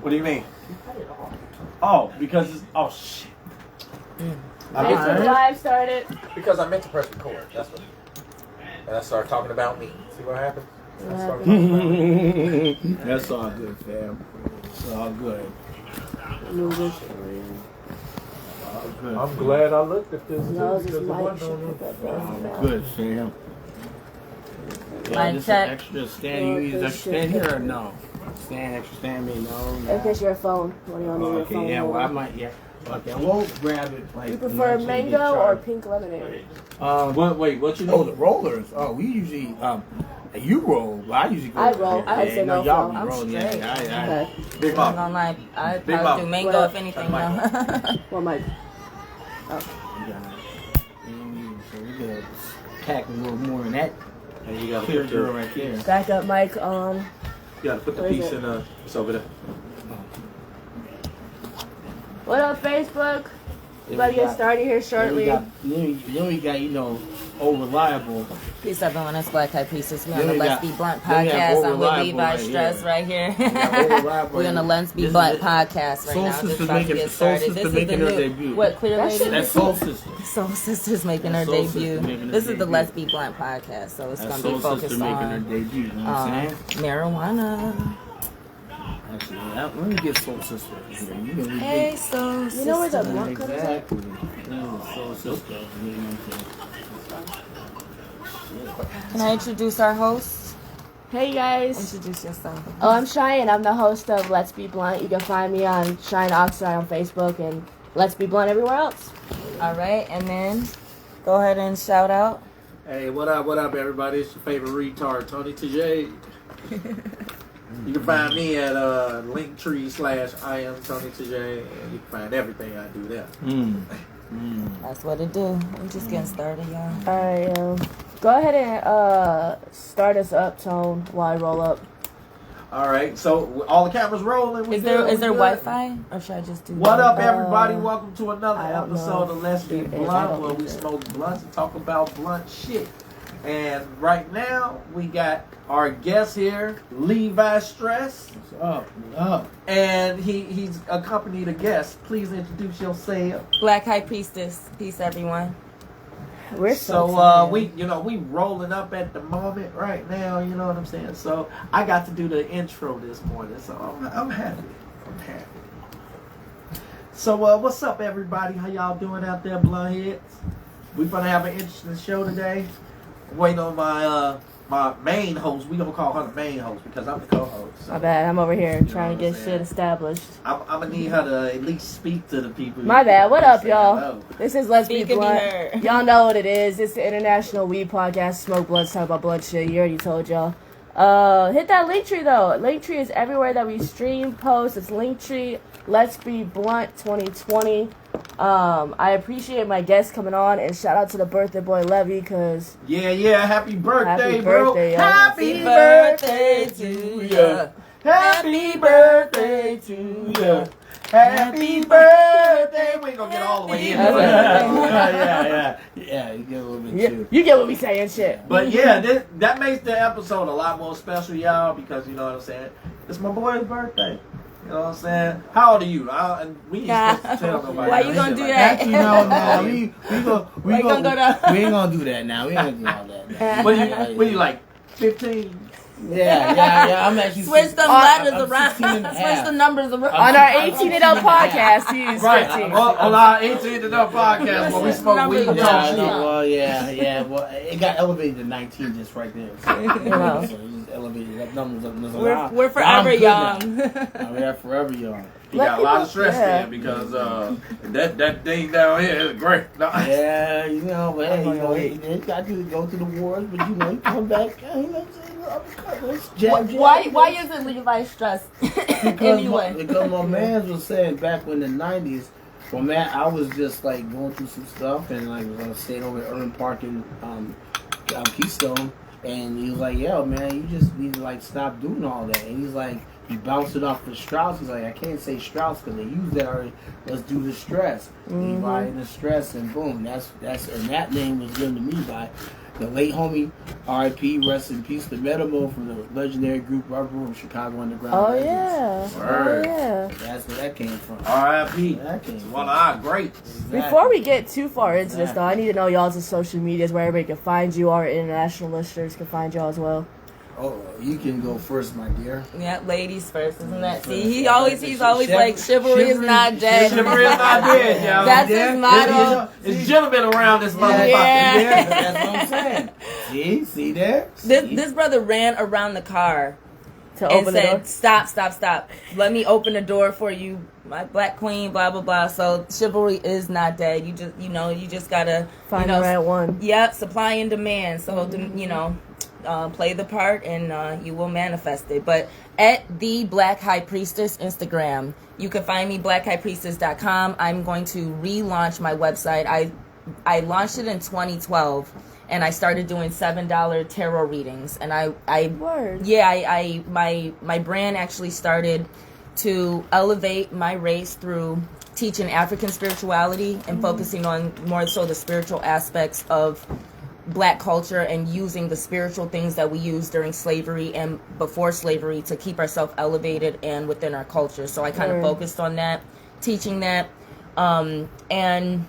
What do you mean? Oh, because it's... Oh, shit. Facebook Live started. Because I meant to press record. That's what. And I started talking about me. See what happened? That's all good, fam. It's all good. I'm glad I looked at this. No, Too, this mic because should it put wasn't that on Good, fam. Mic Just check. an extra stand. You need extra stand here or no? Stand, extra stand me, no. In case your phone. What do you want to do with your phone? Okay, yeah, well, I might, yeah. Okay, we'll grab it. Like, You prefer mango or pink lemonade? Wait, what you Oh, know? the rollers. Oh, we usually, you roll, but I usually go. I roll. Yeah, I would say no y'all flow. be rolling. Yeah, Okay. Big I'm Mom. gonna lie, I'd Big probably Mom. do mango What? if anything. Turn the mic No. Well, Mike. So we gotta pack a little more than that. And you gotta Clear put girl your, right there. Back up, Mike. you gotta put the Where is piece it? in. It's over there. What up, Facebook? We're about to get started here shortly. Then we got, you know, old reliable. Peace everyone, it's Black Eyed Pieces. We on Then the we Let's got- Be Blunt then we got podcast. I'm with Reliable Levi right Stress here. right here. got Reliable We on the Let's Be This is Blunt it. podcast right Soul now. Sister's Just about to making- get Soul started. Sister This is making the her new, debut. What, Clear That Lady? shit That's Soul Sister. Soul Sisters making her That's Soul Sister debut. making her This is the debut. Let's Be Blunt podcast, so it's That's going to be Soul Sister focused making her on debut. You know what I'm saying? marijuana. Actually, let me get Soul Sister here. You know, we Hey, get- Soul You know where the Sister. blunt comes at? Exactly. Yeah, Soul Sister. You know what Can I introduce our host? Hey, guys. Introduce yourself. Oh, I'm Cheyenne. I'm the host of Let's Be Blunt. You can find me on Cheyenne Oxide on Facebook and Let's Be Blunt everywhere else. All right, and then go ahead and shout out. Hey, what up, everybody? It's your favorite retard, Tony TJ. You can find me at Linktree/I am Tony TJ, and you can find everything I do there. That's what it do. We're just getting started, y'all. All right, go ahead and start us up, Tone, while I roll up. All right, so all the cameras rolling. Is there Wi-Fi, or should I just do? What up, everybody? Welcome to another I don't episode know of Let's Be if there is. I Blunt, don't where think we so. smoke blunts and talk about blunt shit. And right now, we got our guest here, Levi Stress, What's up? What up? and he's accompanied a guest. Please introduce yourself. Black High Priestess. Peace, everyone. We're So we rolling up at the moment right now. You know what I'm saying? So I got to do the intro this morning, so I'm happy. I'm happy. So what's up, everybody? How y'all doing out there, Bluntheads? We're gonna have an interesting show today. Waiting on my main host. We gonna call her the main host because I'm the co-host. So My bad. I'm over here trying what to I'm get saying? shit established. I'm gonna need her to at least speak to the people. My bad. What up, Say y'all? hello. This is Let's Be Speak and be Blunt. heard. Y'all know what it is. It's the International Weed Podcast. Smoke blunts, talk about blood shit. You already told y'all. Hit that Linktree though. Linktree is everywhere that we stream, post. It's Linktree. Let's Be Blunt 2020. I appreciate my guests coming on, and shout out to the birthday boy Levi, cause Yeah. Happy birthday, Happy bro. birthday, y'all. Happy birthday to ya. Happy birthday to ya. Happy birthday. We ain't gonna get all the way in. Happy Yeah, you get a little bit you, too. you get what we saying, shit. But yeah, that makes the episode a lot more special, y'all, because you know what I'm saying. It's my boy's birthday. You know what I'm saying? How old are you? We ain't supposed to tell nobody. Why you gonna do that? Actually, no. We Wait, gonna go down. We ain't gonna do that now. We ain't gonna do all that. What are you like? 15? Yeah. I'm actually Switch the I'm letters around. 16 and a Switch half. the numbers around. On our 18 and up podcast, he is Right. 15. On our 18 and up podcast where we smoke weed and Yeah, talk Yeah, shit. well, yeah. Well, it got elevated to 19 just right there. So, know. so it just elevated that number. We're forever young. We're forever young. You got a lot of stress Yeah. there because that thing down here is great. No. Yeah, you know, but hey, you know, you got to go to the wars, but you know, you come back, you know what I'm saying? Uppercut, let's jab. Why isn't Levi stressed? Anyway. Because my man was saying back in the 90s, well, man, I was just like going through some stuff and like I was staying over at Urban Park in Keystone, and he was like, "Yo, man, you just need to like stop doing all that." And he's like, he bounced it off the Strauss. He's like, I can't say Strauss because they use that already. Let's do the stress. Levi and the stress, and boom, that's and that name was given to me by the late homie, R.I.P. Rest in peace, the Metamo from the legendary group Rubber from Chicago Underground. Oh Legends. yeah. Word. Oh yeah. came from. R.I.P. That came It's from. one of our greats. Exactly. Before we get too far into this, though, I need to know y'all's social medias where everybody can find you. Our international listeners can find y'all as well. Oh, you can go first, my dear. Yeah, ladies first, isn't that? See, First. he's always like chivalry is not dead. Chivalry is not dead, y'all. That's his motto. It's gentlemen around this motherfucker. Yeah. That's what I'm saying. See there? This brother ran around the car To and open the door. said, "Stop! Let me open the door for you, my black queen." Blah blah blah. So chivalry is not dead. You just gotta Find the right one. Yep, supply and demand. So play the part and you will manifest it. But at the Black High Priestess Instagram, you can find me blackhighpriestess.com. I'm going to relaunch my website. I launched it in 2012. And I started doing $7 tarot readings, and my brand actually started to elevate my race through teaching African spirituality and focusing on more so the spiritual aspects of Black culture and using the spiritual things that we used during slavery and before slavery to keep ourselves elevated and within our culture. So I kind of focused on that, teaching that, and.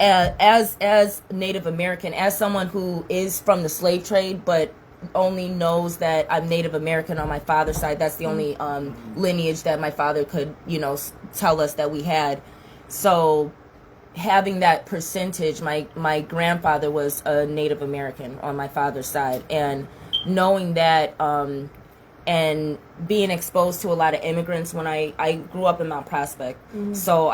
As Native American, as someone who is from the slave trade, but only knows that I'm Native American on my father's side, that's the only lineage that my father could, tell us that we had. So having that percentage, my grandfather was a Native American on my father's side, and knowing that, and being exposed to a lot of immigrants when I grew up in Mount Prospect. So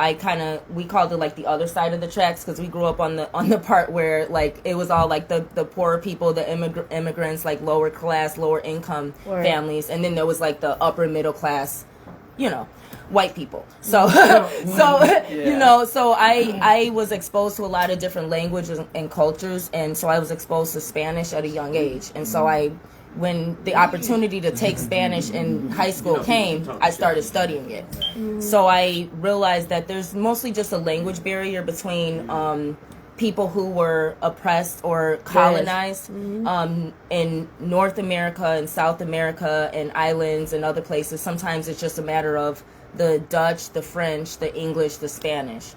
we called it like the other side of the tracks, because we grew up on the part where like it was all like the poorer people, the immigrants, like lower class, lower income families, and then there was like the upper middle class, white people. So so I was exposed to a lot of different languages and cultures, and so I was exposed to Spanish at a young age, and so when the opportunity to take Spanish in high school came, I started studying it. So I realized that there's mostly just a language barrier between people who were oppressed or colonized in North America and South America and islands and other places. Sometimes it's just a matter of the Dutch, the French, the English, the Spanish.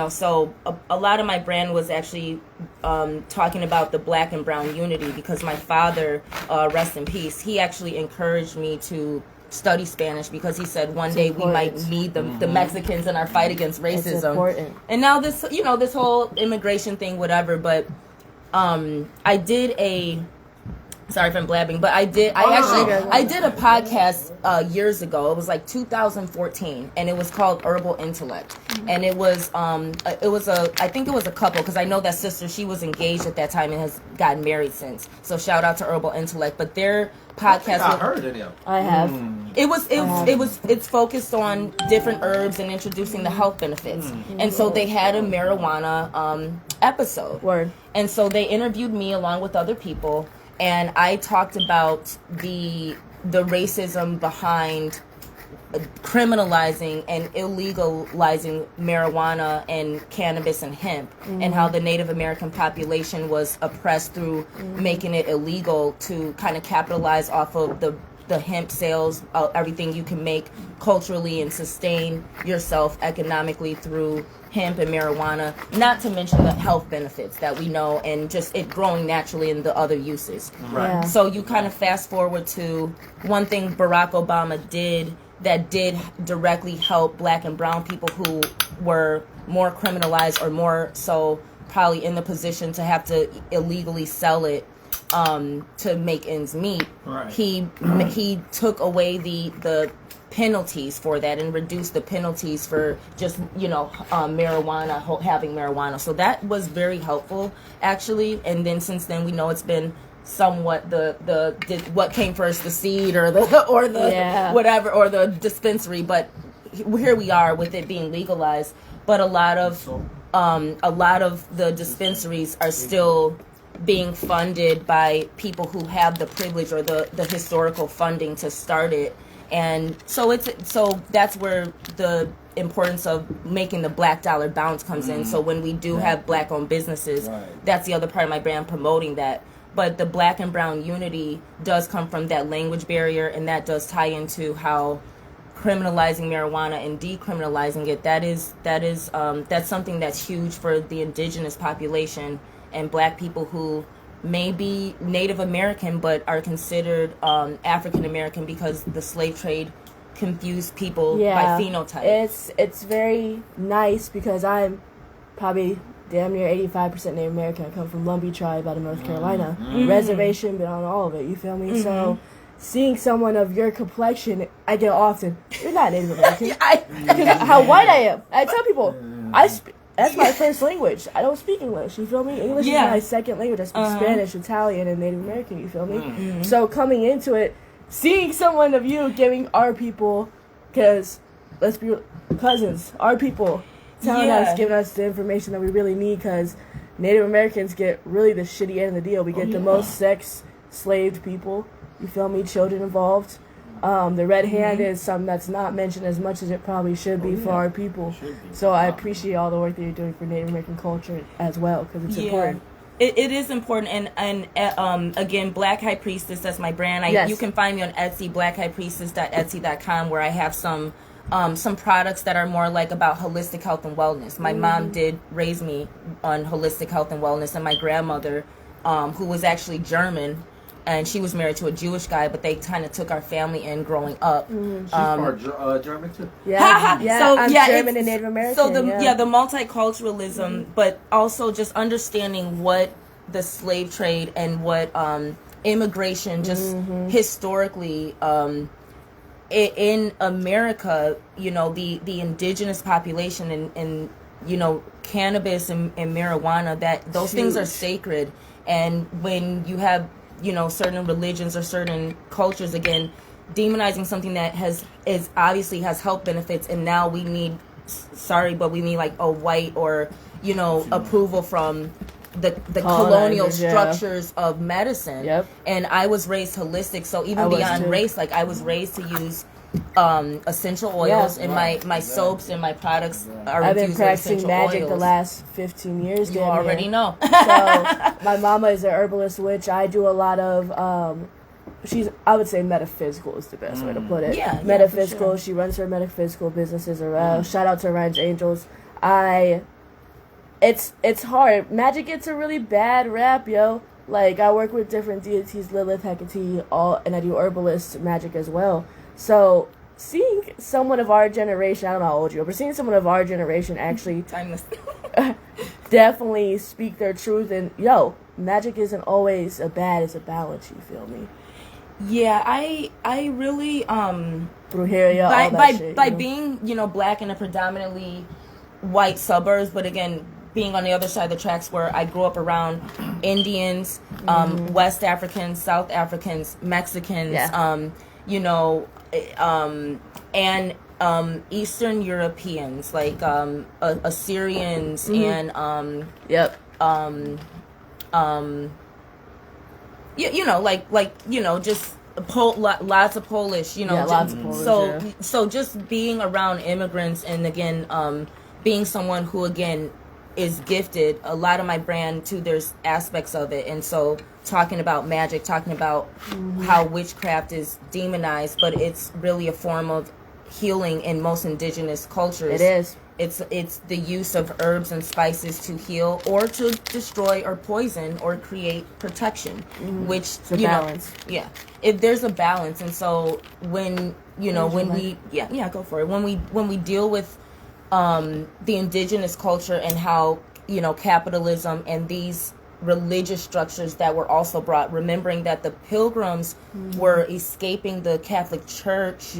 So a lot of my brand was actually talking about the Black and brown unity, because my father, rest in peace, he actually encouraged me to study Spanish, because he said one day we might need the Mexicans in our fight against racism. It's important. And now this whole immigration thing, whatever, but I did sorry if I'm blabbing, but I did a podcast years ago. It was like 2014, and it was called Herbal Intellect. And it was I think it was a couple, because I know that sister, she was engaged at that time and has gotten married since. So shout out to Herbal Intellect. But their podcast, I heard of them. I have. It's focused on different herbs and introducing the health benefits. And so they had a marijuana episode. Word. And so they interviewed me along with other people. And I talked about the racism behind criminalizing and illegalizing marijuana and cannabis and hemp, and how the Native American population was oppressed through making it illegal to kind of capitalize off of the hemp sales, everything you can make culturally and sustain yourself economically through hemp and marijuana, not to mention the health benefits that we know, and just it growing naturally in the other uses. Right. Yeah. So you kind of fast forward to one thing Barack Obama did that did directly help Black and brown people who were more criminalized, or more so probably in the position to have to illegally sell it to make ends meet. Right. He took away the penalties for that and reduced the penalties for just marijuana, having marijuana. So that was very helpful, actually. And then since then, we know it's been somewhat what came first, the seed or the whatever, or the dispensary. But here we are with it being legalized. But a lot of the dispensaries are still being funded by people who have the privilege or the historical funding to start it. And so that's where the importance of making the Black dollar bounce comes in. So when we do have Black owned businesses, that's the other part of my brand, promoting that. But the Black and brown unity does come from that language barrier, and that does tie into how criminalizing marijuana and decriminalizing it, that's something that's huge for the indigenous population and Black people who may be Native American but are considered African American because the slave trade confused people by phenotype. It's very nice because I'm probably damn near 85% Native American. I come from Lumbee tribe out of North Carolina. Reservation, but on all of it, you feel me? So seeing someone of your complexion, I get often, you're not Native American. Because how white I am. I tell people, that's my first language. I don't speak English, you feel me? English is my second language. I speak Spanish, Italian, and Native American, you feel me? So coming into it, seeing someone of you giving our people, because let's be cousins, our people, telling us, giving us the information that we really need, because Native Americans get really the shitty end of the deal. We get the most sex-slaved people, you feel me, children involved. The red hand is something that's not mentioned as much as it probably should be for our people. So I appreciate all the work that you're doing for Native American culture as well, because it's important. It is important, and again, Black High Priestess, that's my brand. You can find me on Etsy, blackhighpriestess.etsy.com, where I have some products that are more like about holistic health and wellness. My mom did raise me on holistic health and wellness, and my grandmother, who was actually German, and she was married to a Jewish guy, but they kind of took our family in growing up. She's part German too. I'm German and Native American. So the multiculturalism, but also just understanding what the slave trade and what immigration just historically in America, the indigenous population and cannabis and marijuana, that those things are sacred. And when you have certain religions or certain cultures, again, demonizing something that obviously has health benefits, and now we need like a white or approval from the colonial structures of medicine. And I was raised holistic, so even beyond race, like I was raised to use essential oils, and my soaps and my products are I've been infused with practicing essential magic oils. the last 15 years. You already know. So my mama is an herbalist witch. I do a lot of I would say metaphysical is the best way to put it. Metaphysical. For sure. She runs her metaphysical businesses around. Shout out to Ryan's Angels. It's hard. Magic gets a really bad rap, yo. Like, I work with different deities, Lilith, Hecate, and I do herbalist magic as well. So seeing someone of our generation, I don't know how old you are, but seeing someone of our generation actually Timeless. definitely speak their truth, and magic isn't always a bad, it's a balance, you feel me? Yeah, I really Through here, by being Black in a predominantly white suburbs, but again, being on the other side of the tracks where I grew up around Indians, West Africans, South Africans, Mexicans, and Eastern Europeans, like Assyrians and just lots of Polish, lots of Polish, so just being around immigrants, and again being someone who again is gifted, a lot of my brand too, there's aspects of it, and so talking about magic, talking about how witchcraft is demonized, but it's really a form of healing in most indigenous cultures. It is. It's the use of herbs and spices to heal or to destroy or poison or create protection, which it's a balance. If there's a balance, and so when we go for it. When we deal with the indigenous culture and how capitalism and these religious structures that were also brought, remembering that the pilgrims were escaping the Catholic Church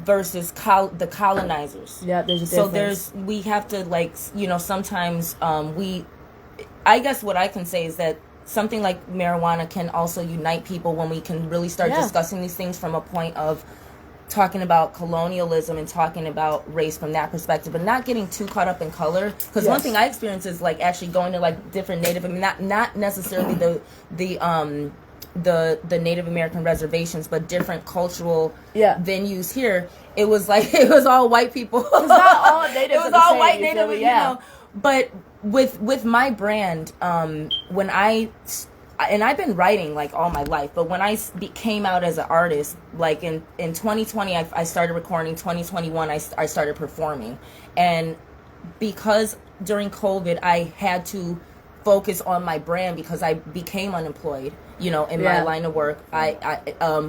versus the colonizers. There's a difference. So we have to sometimes I guess what I can say is that something like marijuana can also unite people when we can really start discussing these things from a point of talking about colonialism and talking about race from that perspective, but not getting too caught up in color. Because one thing I experience is like actually going to like different Native, not necessarily the Native American reservations, but different cultural venues here. It was all white people. It's not all Native. It was all white Native, But with my brand, when I and I've been writing like all my life, but when I came out as an artist, like in 2020, I started recording. 2021, I started performing, and because during COVID, I had to focus on my brand because I became unemployed. You know, in my line of work, I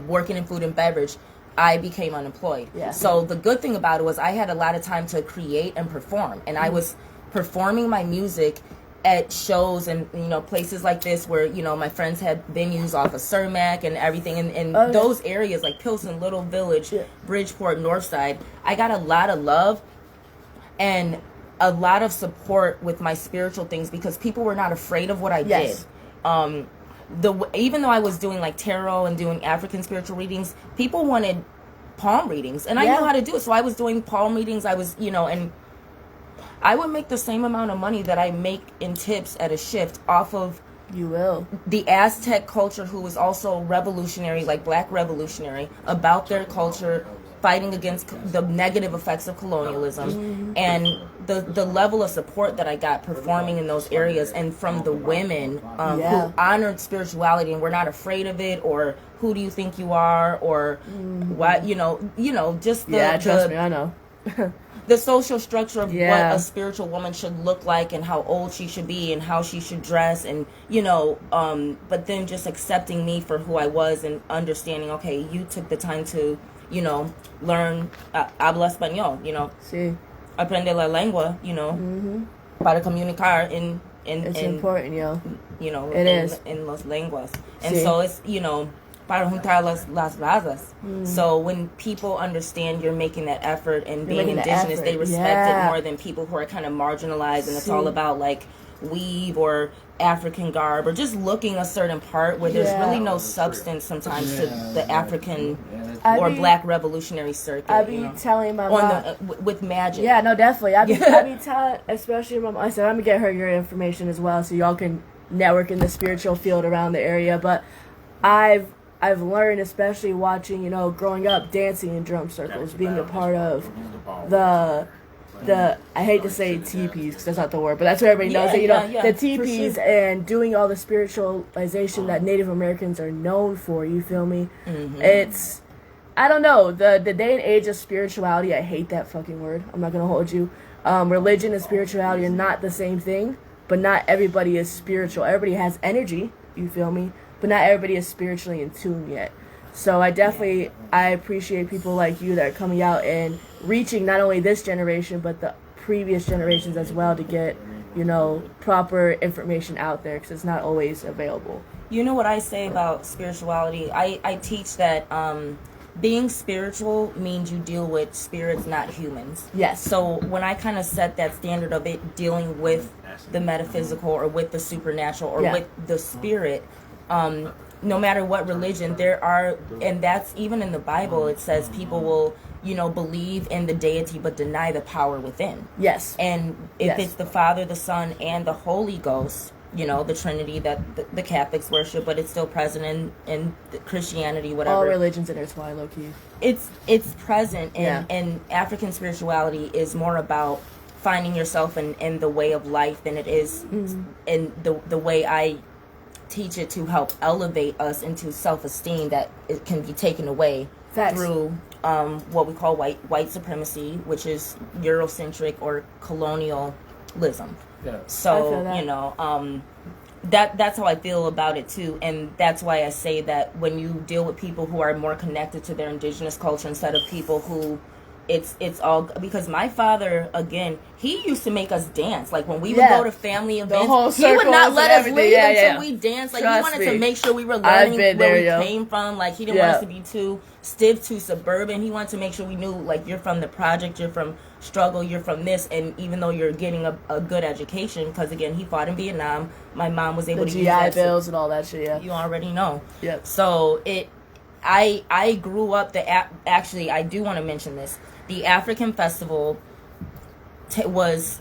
working in food and beverage, I became unemployed. Yeah. So the good thing about it was I had a lot of time to create and perform, and I was performing my music at shows and, you know, places like this where, you know, my friends had venues off of Cermak and everything, and those areas like Pilsen, Little Village, Bridgeport, Northside. I got a lot of love and a lot of support with my spiritual things because people were not afraid of what I did. Even though I was doing like tarot and doing African spiritual readings, people wanted palm readings, and I knew how to do it. So I was doing palm readings. I was, you know, and I would make the same amount of money that I make in tips at a shift off of the Aztec culture, who was also revolutionary, like Black revolutionary, about their culture, fighting against the negative effects of colonialism, and the level of support that I got performing in those areas, and from the women who honored spirituality and were not afraid of it, or who do you think you are, or what, you know, just trust me, I know. The social structure of what a spiritual woman should look like and how old she should be and how she should dress, and, you know, but then just accepting me for who I was and understanding, okay, you took the time to, you know, learn, habla español, you know, aprende la lengua, you know, para comunicar it's important, yo. You know, it is in los lenguas. And so it's, you know, para juntar las razas. So when people understand you're making that effort and being indigenous, they respect it more than people who are kind of marginalized, and it's all about like weave or African garb or just looking a certain part where there's really no substance sometimes to the African or Black revolutionary circuit. I be telling my mom with magic. Yeah, no, definitely. I be telling, especially my mom. I said I'm gonna get her your information as well, so y'all can network in the spiritual field around the area. But I've learned, especially watching, you know, growing up, dancing in drum circles, being a part of the I hate to say teepees because that's not the word, but that's what everybody knows it, you know, the teepees, and doing all the spiritualization that Native Americans are known for. You feel me? It's, I don't know, the day and age of spirituality. I hate that fucking word. I'm not gonna hold you. Religion and spirituality are not the same thing, but not everybody is spiritual. Everybody has energy. You feel me? But not everybody is spiritually in tune yet. So I appreciate people like you that are coming out and reaching not only this generation, but the previous generations as well, to get, you know, proper information out there, because it's not always available. You know what I say about spirituality? I teach that being spiritual means you deal with spirits, not humans. Yes. So when I kind of set that standard of it dealing with the metaphysical or with the supernatural or with the spirit, no matter what religion there are, and that's even in the Bible, it says people will, you know, believe in the deity but deny the power within. Yes. And if it's the Father, the Son, and the Holy Ghost, you know, the Trinity that the Catholics worship, but it's still present in Christianity, whatever. All religions intertwine, low key. It's present, and African spirituality is more about finding yourself in the way of life than it is in the way I teach it, to help elevate us into self-esteem that it can be taken away through what we call white supremacy, which is Eurocentric or colonialism. So, you know, that's how I feel about it too, and that's why I say that when you deal with people who are more connected to their indigenous culture instead of people who it's all, because my father, again, he used to make us dance. Like when we would go to family events, he would not let us leave until we danced. Like he wanted to make sure we were learning where we came from. Like he didn't want us to be too stiff, too suburban. He wanted to make sure we knew, like, you're from the project, you're from struggle, you're from this, and even though you're getting a good education, because again, he fought in Vietnam. My mom was able to use GI bills and all that shit. Yeah, you already know. Yep. So I grew up actually, I do want to mention this. The African Festival was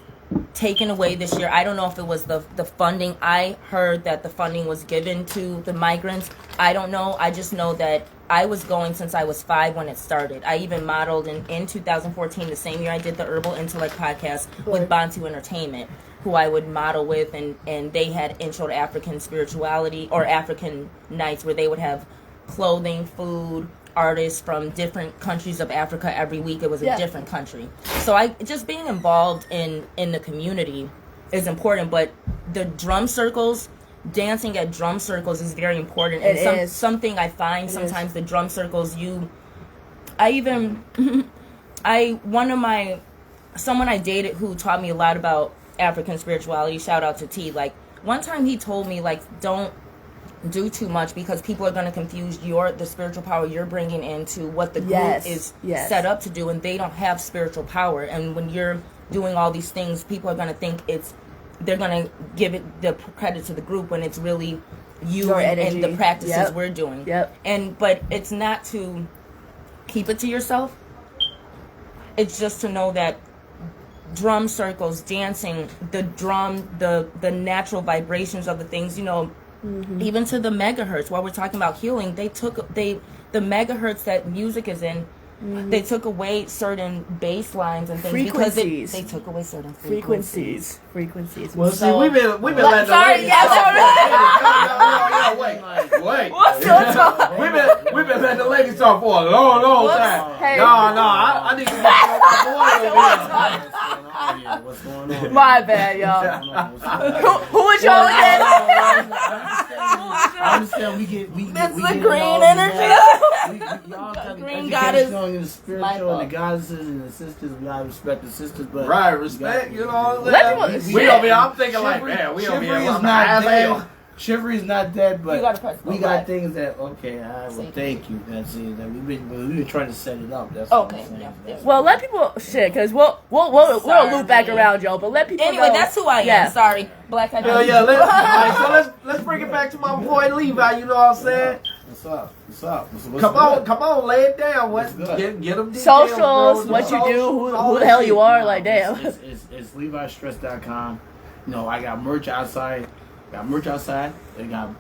taken away this year. I don't know if it was the funding. I heard that the funding was given to the migrants. I don't know. I just know that I was going since I was 5 when it started. I even modeled in 2014, the same year I did the Herbal Intellect podcast with Bantu Entertainment. who I would model with, and they had Intro to African Spirituality or African nights where they would have clothing, food, artists from different countries of Africa every week. It was a different country. So I just being involved in the community is important, but the drum circles, dancing at drum circles is very important. And something I find sometimes the drum circles, someone I dated who taught me a lot about African spirituality, shout out to T, like one time he told me, like, don't do too much because people are going to confuse the spiritual power you're bringing into what the group is set up to do, and they don't have spiritual power. And when you're doing all these things, people are going to think they're going to give it the credit to the group when it's really you and the practices we're doing. But it's not to keep it to yourself. It's just to know that drum circles, dancing, the drum, the natural vibrations of the things, even to the megahertz. While we're talking about healing, the megahertz that music is in, they took away certain bass lines and things frequencies. Because they took away certain frequencies. Well, see, we've been letting the ladies talk. Wait. We've been letting the ladies talk for a long time. Hey. No, I need to get my boy. What's going on? My bad, y'all. Who was y'all again? I understand we get the green energy. Y'all got the Green education goddess. on the spiritual and the goddesses and the sisters. We gotta respect the sisters, but respect. You know what I'm saying? We over here. I'm thinking like, man, we over here. is not dead. Chivalry's not dead, but we got right. things that thank you. That's it. That we've been trying to set it up. That's okay. What I'm saying. Well, let people because we'll loop back around, y'all. But let people anyway, know. that's who I am. Sorry, Black. Let's bring it back to my boy Levi. You know what I'm saying? What's up? What's Come on, lay it down. Get them socials, what you do, who the hell you are, like damn. It's LeviStress.com. I got merch outside. They got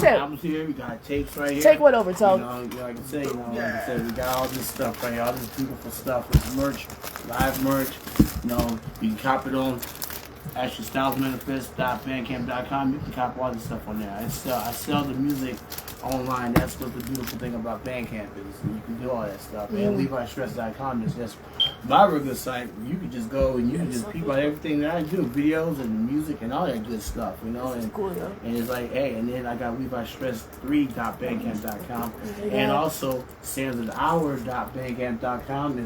albums here. We got tapes right here. Take one over, Toe. Like I said, we got all this stuff right here, all this beautiful stuff. It's merch, live merch. You can cop it on AstroStylesManifest.bandcamp.com. You can cop all this stuff on there. I sell the music online. That's what the beautiful thing about Bandcamp is. You can do all that stuff. And LeviStress.com is just my regular site. You can just go and you can just peep out everything that I do, videos and music and all that good stuff, And it's like, hey, and then I got LeviStress3.bandcamp.com, and also SandsOfTheHour.bandcamp.com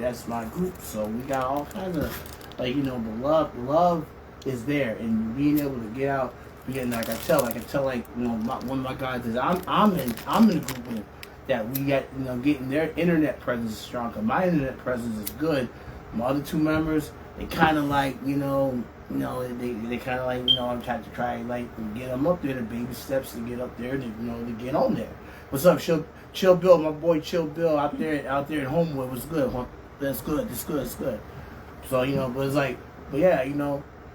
that's my group. So we got all kinds of the love is there, and being able to get out. Again, I can tell, one of my guys is I'm in a group with that we got, getting their internet presence stronger. My internet presence is good. My other two members, they kind of they kind of I'm trying to try get them up there, the baby steps to get up there, to get on there. What's up, Chill Bill, my boy Chill Bill out there in Homewood. What's good? That's good. So but it's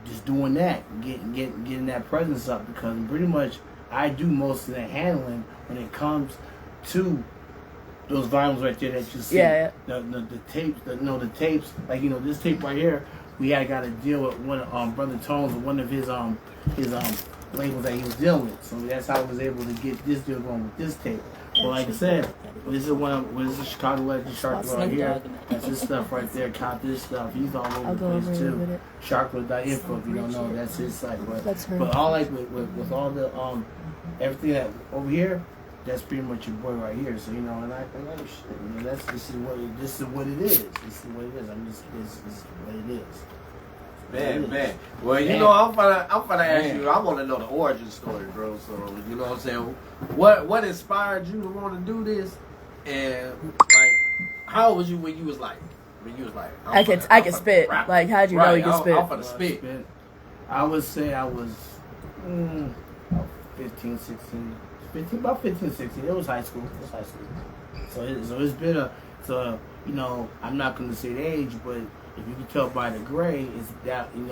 just doing that, getting that presence up, because pretty much I do most of the handling when it comes to those vinyls right there that you see. The tapes, the tapes, this tape right here. We got to deal with one of Brother Tones, one of his labels that he was dealing with. So that's how I was able to get this deal going with this tape. But like I said, this is Chicago Legend Shark right here. That's his stuff right there. Cop this stuff. He's all over the place too. Sharkwood.info if you don't know, that's his site. But all with all the everything that over here, that's pretty much your boy right here. So and I shit. This is what it is. This is what it is. This is what it is. Man. Well, I'm gonna ask you. I want to know the origin story, bro. So you know what I'm saying. What inspired you to want to do this? And how old was you when you was like? I can spit. Rap. Like, how'd you know you can spit? I'm finna spit. I would say I was about 15, 16. About 15, 16. It was high school. So it's been I'm not gonna say the age, but if you can tell by the gray, it's that you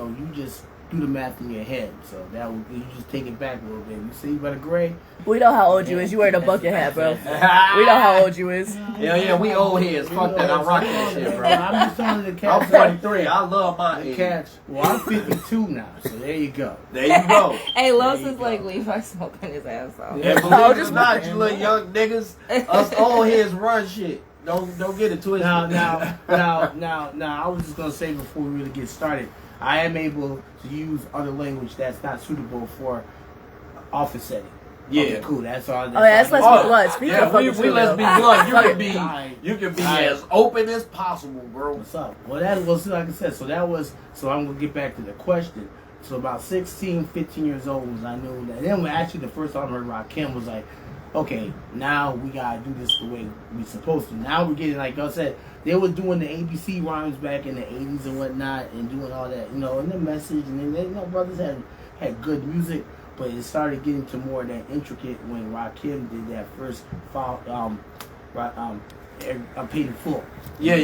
do the math in your head. So that would you just take it back a little bit. You see, you better grade. We know how old you is. You wearing a bucket hat, bro. We know how old you is. Yeah, we old heads. Fuck that. I rock that shit, bro. I'm just telling the I'm cats. 43. I love my The age. cats. Well, I'm 52 now, so there you go. There you go. Hey, Los There you is go. like Levi smoking his ass off. Yeah, Oh, believe it just or not, you little young niggas, us old heads run shit. Don't get it twisted. Now, I was just gonna say before we really get started, I am able to use other language that's not suitable for office setting. Yeah. Okay, cool. That's all. Oh, yeah, let's be blunt. Speaking yeah, of we fucking let's true, be though. blunt. Alright. You can be Alright. as open as possible, bro. What's up? Well, that was like I said. So I'm gonna get back to the question. So about 16, 15 years old was I knew that. Then actually the first time I heard Rakim was like, okay, now we gotta do this the way we supposed to. Now we're getting, like I said, they were doing the ABC rhymes back in the 80s and whatnot, and doing all that, and the message, and then brothers had good music, but it started getting to more of that intricate when Rakim did that first I paid in full. Yeah.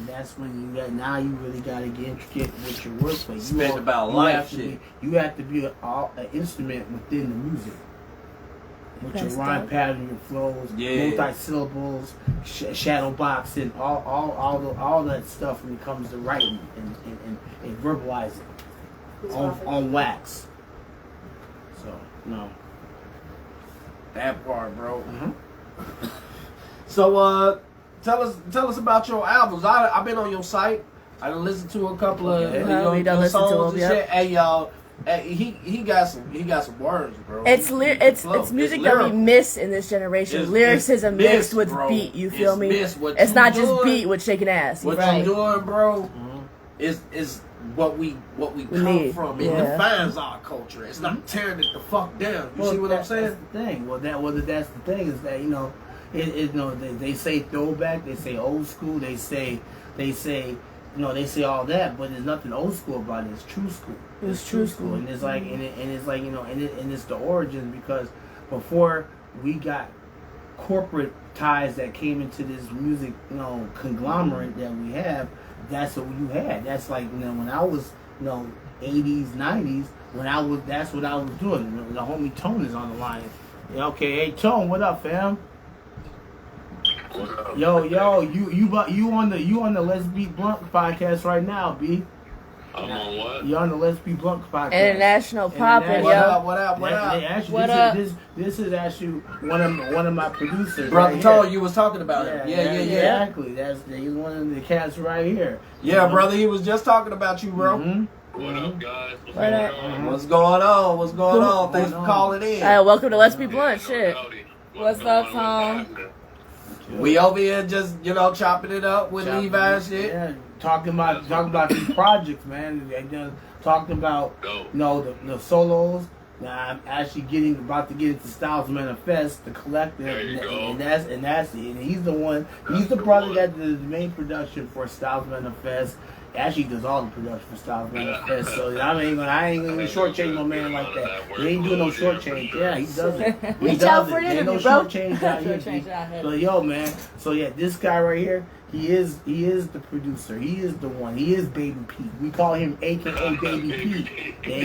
That's when you got. Now you really got to get intricate with your wordplay. Spend about life shit. You have to be an instrument within the music. With That's your rhyme dope. pattern, your flows, Yeah. multi-syllables, shadow boxing, all that stuff when it comes to writing and verbalizing on wax. So no. That part, bro. Mm-hmm. So, tell us about your albums. I've been on your site. I done listened to a couple of Okay. We done your listened to songs them, and yep. shit. Hey, y'all. He got some words, bro. It's Flow. it's music that we lyrical. miss in this generation. It's Lyricism missed, mixed with bro. beat. You feel It's me? missed. What It's you not just doing- beat with shaking ass. What Right. you doing, bro? Mm-hmm. Is what we come need, from. It yeah. defines our culture. It's not tearing it the fuck down. You see what I'm saying? That's the thing. That's the thing is that they say throwback, they say old school, they say all that, but there's nothing old school about it. It's true school. It's true school. and it's like and it's the origin, because before we got corporate ties that came into this music conglomerate that we have. That's what you had. That's like when I was 80s, 90s. That's what I was doing. The homie Tone is on the line. Yeah, okay, hey Tone, what up, fam? What up? Yo, you on the Let's Be Blunt podcast right now, B. I'm on what? You're on the Let's Be Blunt podcast. International poppin', What yo. up? What up? What up? What up? This is actually one of my producers. Brother right told here. you was talking about him. Yeah. Exactly. He's one of the cats right here. Yeah, brother, he was just talking about you, bro. Mm-hmm. What up, guys? What's What up? going on? What's going on? What's going on? Thanks for on? calling in. Welcome to Let's Be Blunt. Shit. Howdy. What's going up, on? Tom? What's happening? We over here just, chopping it up with Levi and shit. Yeah, talking about these projects, man. They just talking about Dope. the solos. Now I'm actually about to get into Styles Manifest, the collective, There you go. and that's it. And he's the one. He's the brother that does the main production for Styles Manifest. Actually, does all the production for Styles Manifest. So I ain't gonna shortchange no man like that. He ain't doing no shortchange. Yeah, he does it. He Reach does out it. for an Ain't no interview, bro. shortchange out here. Shortchange out here. So yo, man. So yeah, this guy right here. He is the producer. He is the one. He is Baby Pete. We call him AKA Baby Pete. AKA Baby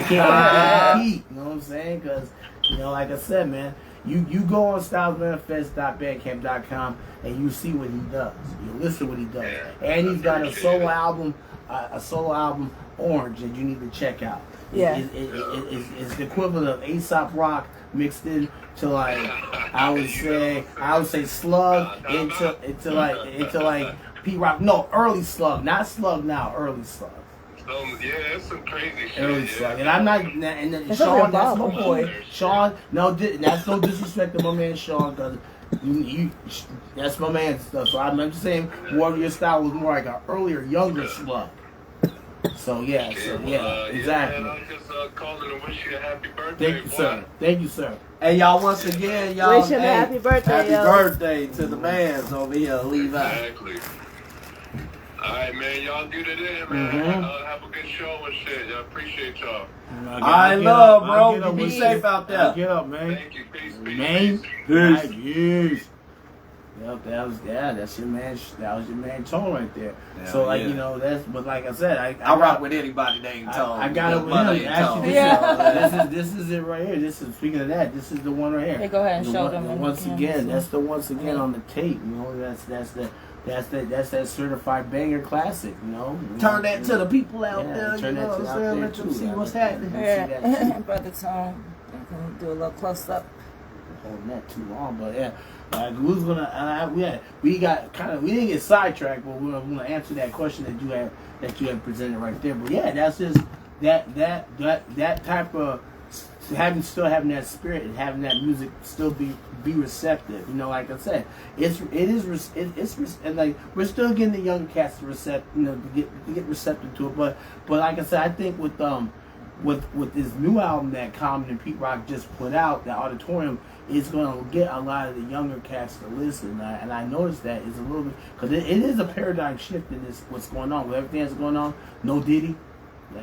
Pete. You know what I'm saying? Because, like I said, man, you go on stylesmanifest.bandcamp.com and you see what he does. You listen what he does. And he's got a solo album, Orange, that you need to check out. Yeah. It's the equivalent of A$AP Rock mixed in to like I would say Slug into like P Rock. No, early Slug, not Slug now, early Slug. Yeah, it's some crazy shit. Early yeah. Slug. And I'm not That's Sean, a that's bomb. my boy. Sean, that's no disrespect to my man Sean, because that's my man's stuff. So I'm just saying Warrior Style was more like an earlier, younger Slug. So yeah, exactly. Man, I'm just calling to wish you a happy birthday. Thank you, sir. Thank you, sir. Hey, y'all, once again, y'all. Wish him a happy birthday, Happy yo. birthday to the mans over here, Levi. Exactly. Alright, man, y'all do that in, man. Mhm. Have a good show and shit. I appreciate y'all. I love, bro. You be safe out there. Get up, man. Thank you. Peace, peace, Man. peace. Peace. Yep, that's your man. That was your man Tone right there. Yeah, so like yeah. you know that's, but like I said, I rock with anybody named Tone. I got it with Mother him. ain't Actually, Tone. this is it right here. This is speaking of that. This is the one right here. Hey, go ahead and The show one- them. the Once again, that's the once again on the tape. You know, that's that certified banger classic. You know, Turn that to the people out Yeah, there. You turn know that what to I'm out saying? there Let them too. see I what's mean, happening. see that Yeah, too. Brother Tone. I can do a little close up. Holding that too long, but yeah. We was gonna, we didn't get sidetracked, but we're gonna answer that question that you had presented right there. But yeah, that's just that type of having that spirit and having that music still be receptive. You know, like I said, and like we're still getting the younger cats to get receptive to it. But like I said, I think with this new album that Common and Pete Rock just put out, the Auditorium, is going to get a lot of the younger cats to listen. And I noticed that it's a little bit, because it is a paradigm shift in this, what's going on. With everything that's going on, no Diddy.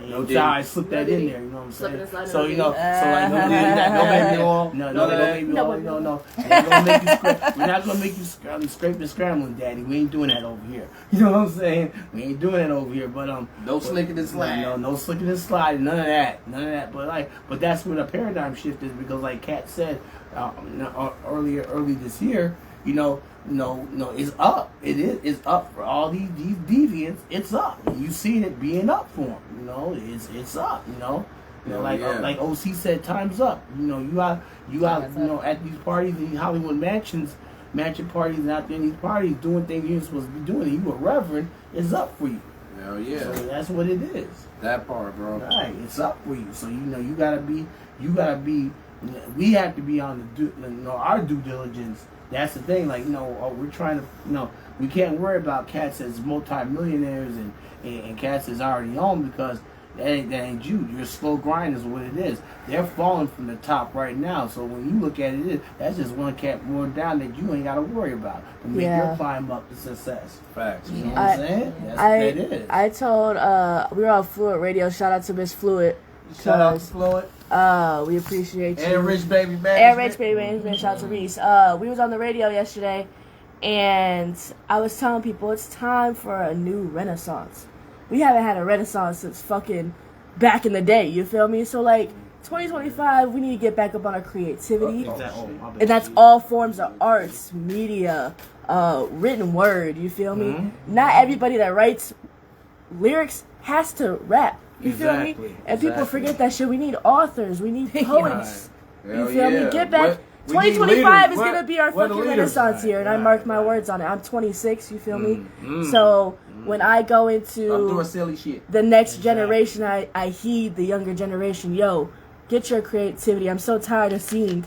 No Diddy. I slipped that in there, you know what I'm saying? Slipping and sliding So, on you know, Diddy. so like, no Diddy, no baby oil. No baby No oil, baby no. We're not gonna make you we're not going to make you scrape and scrambling, Daddy. We ain't doing that over here. You know what I'm saying? We ain't doing that over here, but No slicking and sliding. no slicking and sliding, none of that. But that's where the paradigm shift is, because like Kat said early this year, it's up. It's up for all these deviants. It's up. You see it being up for them. You know, it's up. Like OC said, time's up. You got at these parties, these Hollywood mansion parties, and out there in these parties doing things you ain't supposed to be doing. And you a reverend, it's up for you. Hell yeah. So that's what it is. That part, bro. Right, it's up for you. So you gotta be. We have to be on our due diligence. That's the thing. Like we're trying to. We can't worry about cats as multi-millionaires and cats as already on, because that ain't you. Your slow grind is what it is. They're falling from the top right now. So when you look at it, that's just one cat more down that you ain't got to worry about to make your climb up to success. Facts. You know what I'm saying? That's what that is. I told we were on Fluid Radio. Shout out to Miss Fluid. Shout out to Floyd. We appreciate you. And Rich Baby Management. And Rich Baby Management. Shout out to Reese. We was on the radio yesterday, and I was telling people it's time for a new renaissance. We haven't had a renaissance since fucking back in the day. You feel me? So like 2025, we need to get back up on our creativity, and that's all forms of arts, media, written word. You feel me? Mm-hmm. Not everybody that writes lyrics has to rap. You feel me? And people forget that shit. We need authors. We need poets. You feel me? Get back. 2025 is going to be our fucking renaissance year, and I marked my words on it. I'm 26, you feel me? So when I go I'm into doing silly shit. the next generation, I heed the younger generation. Yo, get your creativity. I'm so tired of seeing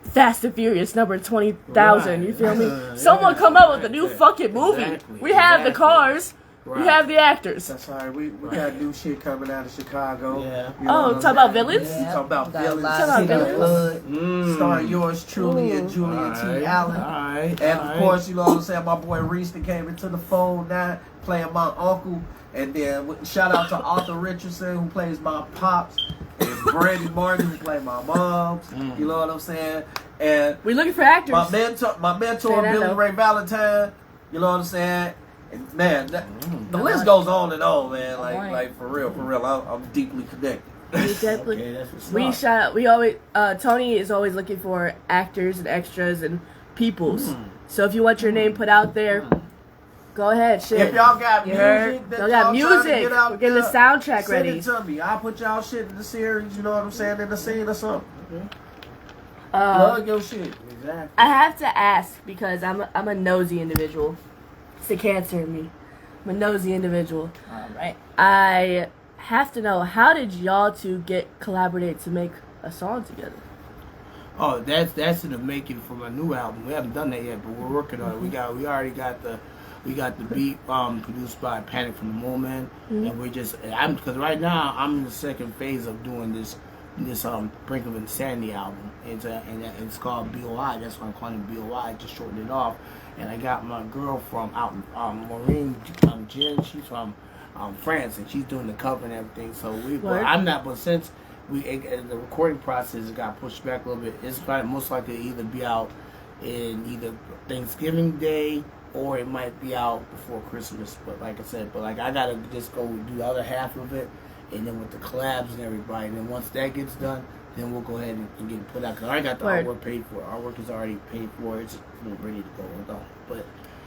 Fast and Furious number 20,000. You feel me? Someone come up with a new fucking movie. We have the cars. We have the actors. That's all right. We got new shit coming out of Chicago. Yeah. You know what Talk I'm about saying? villains? Yeah. Talk about Got a villains. lot of City villains. Blood. Starring yours truly and Julia T. Allen. Alright. And of course, you know what I'm saying, my boy Reese that came into the fold now, playing my uncle. And then shout out to Arthur Richardson, who plays my pops. And Brandy Martin, who plays my moms. You know what I'm saying? And We're looking for actors. my mentor Billy Ray Valentine. You know what I'm saying? And man, the list goes on and on, man. Like for real. I'm deeply connected. Okay, that's what's up. We always Tony is always looking for actors and extras and peoples. So if you want your name put out there, go ahead. Shit. If y'all got You music, heard? that Y'all got trying to music. get out We're getting the there, soundtrack send ready. it to me. I'll put y'all shit in the series. You know what I'm saying? In the scene or something. Plug your shit. Exactly. I have to ask because I'm a nosy individual. It's the cancer in me. I'm a nosy individual. All right. I have to know, how did y'all two collaborate to make a song together? Oh, that's in the making for my new album. We haven't done that yet, but we're working on it. We already got the beat produced by Panic from the Mole Man, and because right now I'm in the second phase of doing this Brink of Insanity album. It's called BOI. That's why I'm calling it BOI. I just shortened it off. And I got my girl from out Maureen Jen. She's from France, and she's doing the cover and everything. So but since the recording process got pushed back a little bit, it's most likely to either be out in either Thanksgiving Day or it might be out before Christmas. But like I said, I gotta just go do the other half of it, and then with the collabs and everybody. And then once that gets done, then we'll go ahead and get it put out. Cause I got the artwork paid for. Artwork is already paid for. It's just ready to go. But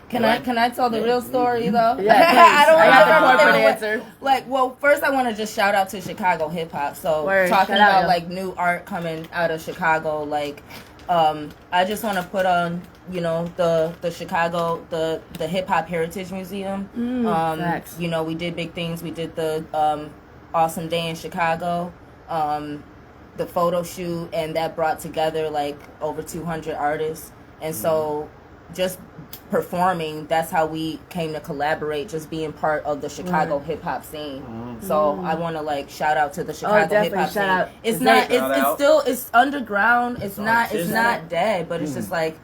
Can I tell the real story though? Yeah, I don't I got the corporate know answer. Like, well, first I want to just shout out to Chicago hip hop. So Word, talking shout out, about yo. like new art coming out of Chicago, like, I just want to put on, you know, the Chicago, the Hip Hop Heritage Museum. Facts. You know, we did big things. We did the Awesome Day in Chicago, the photo shoot, and that brought together like over 200 artists. And so just performing, that's how we came to collaborate, just being part of the Chicago hip hop scene. So I want to like shout out to the Chicago hip hop scene. Out. It's Is not that- it's still it's underground. It's not artistic. dead, but it's just like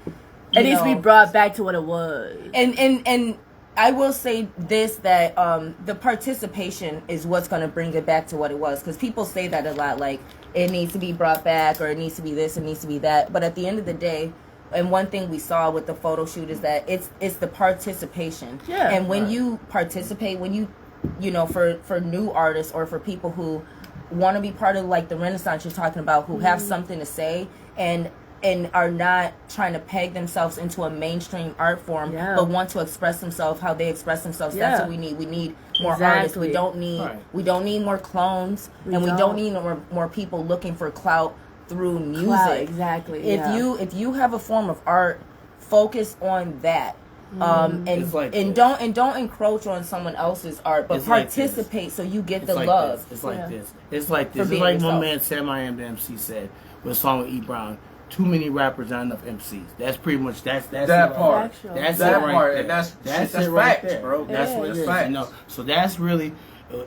It needs to be brought back to what it was. and I will say this, that the participation is what's going to bring it back to what it was, because people say that a lot, like it needs to be brought back or it needs to be this, it needs to be that, but at the end of the day, and one thing we saw with the photo shoot is that it's the participation. Yeah. And when you participate, when you know, for new artists or for people who want to be part of like the Renaissance you're talking about, who have something to say and are not trying to peg themselves into a mainstream art form, but want to express themselves how they express themselves. That's what we need. We need more artists. We don't need more clones, and we don't need more people looking for clout through music. Exactly. If you have a form of art, focus on that. And don't encroach on someone else's art, but participate so you get the love. It's like this. It's like this. For It's being like my yourself. man Sam I Am the MC said with a song with E Brown. Too many rappers, not enough MCs. That's pretty much that's That it part. Factual. That's That it right part, there. and that's it facts, right there. bro. That's what it That's is. facts. You know, so that's really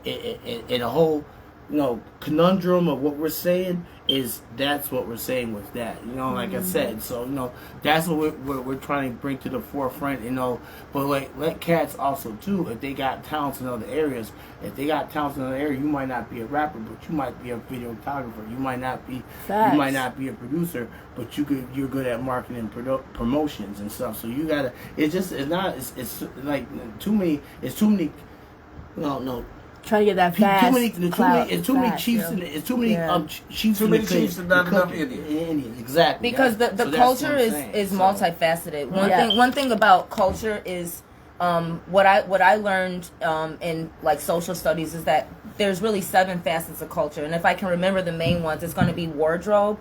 in a whole, you know, conundrum of what we're saying is that's what we're saying with that. You know, like I said. So you know, that's what we're trying to bring to the forefront. You know, but let cats also too, if they got talents in other areas. If they got talents in another area, you might not be a rapper, but you might be a videographer. You might not be. Facts. You might not be a producer, but you're good at marketing and promotions and stuff. So you gotta. It's like too many. It's too many. No. Trying to get that fast. It's too many chiefs. It's too many chiefs. Too many chiefs and not enough Indians. Exactly. Because the So that's culture what I'm saying. is So- multifaceted. One thing about culture is what I learned in like social studies is that there's really 7 facets of culture, and if I can remember the main ones, it's going to be wardrobe,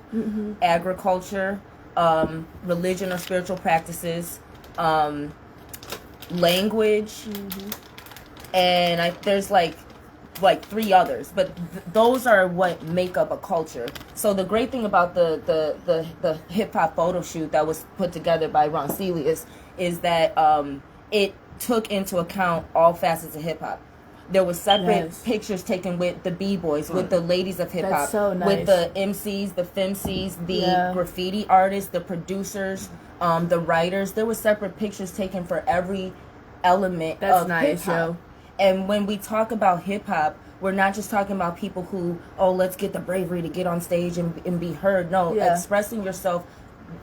agriculture, religion or spiritual practices, language, and there's like 3 others, but those are what make up a culture. So the great thing about the hip hop photo shoot that was put together by Ron Celius is that it took into account all facets of hip hop. There was separate pictures taken with the b-boys, with the ladies of hip hop, That's so nice. with the MCs, the femcs, the graffiti artists, the producers, the writers. There were separate pictures taken for every element of hip hop. And when we talk about hip hop, we're not just talking about people who, let's get the bravery to get on stage and be heard. No, expressing yourself.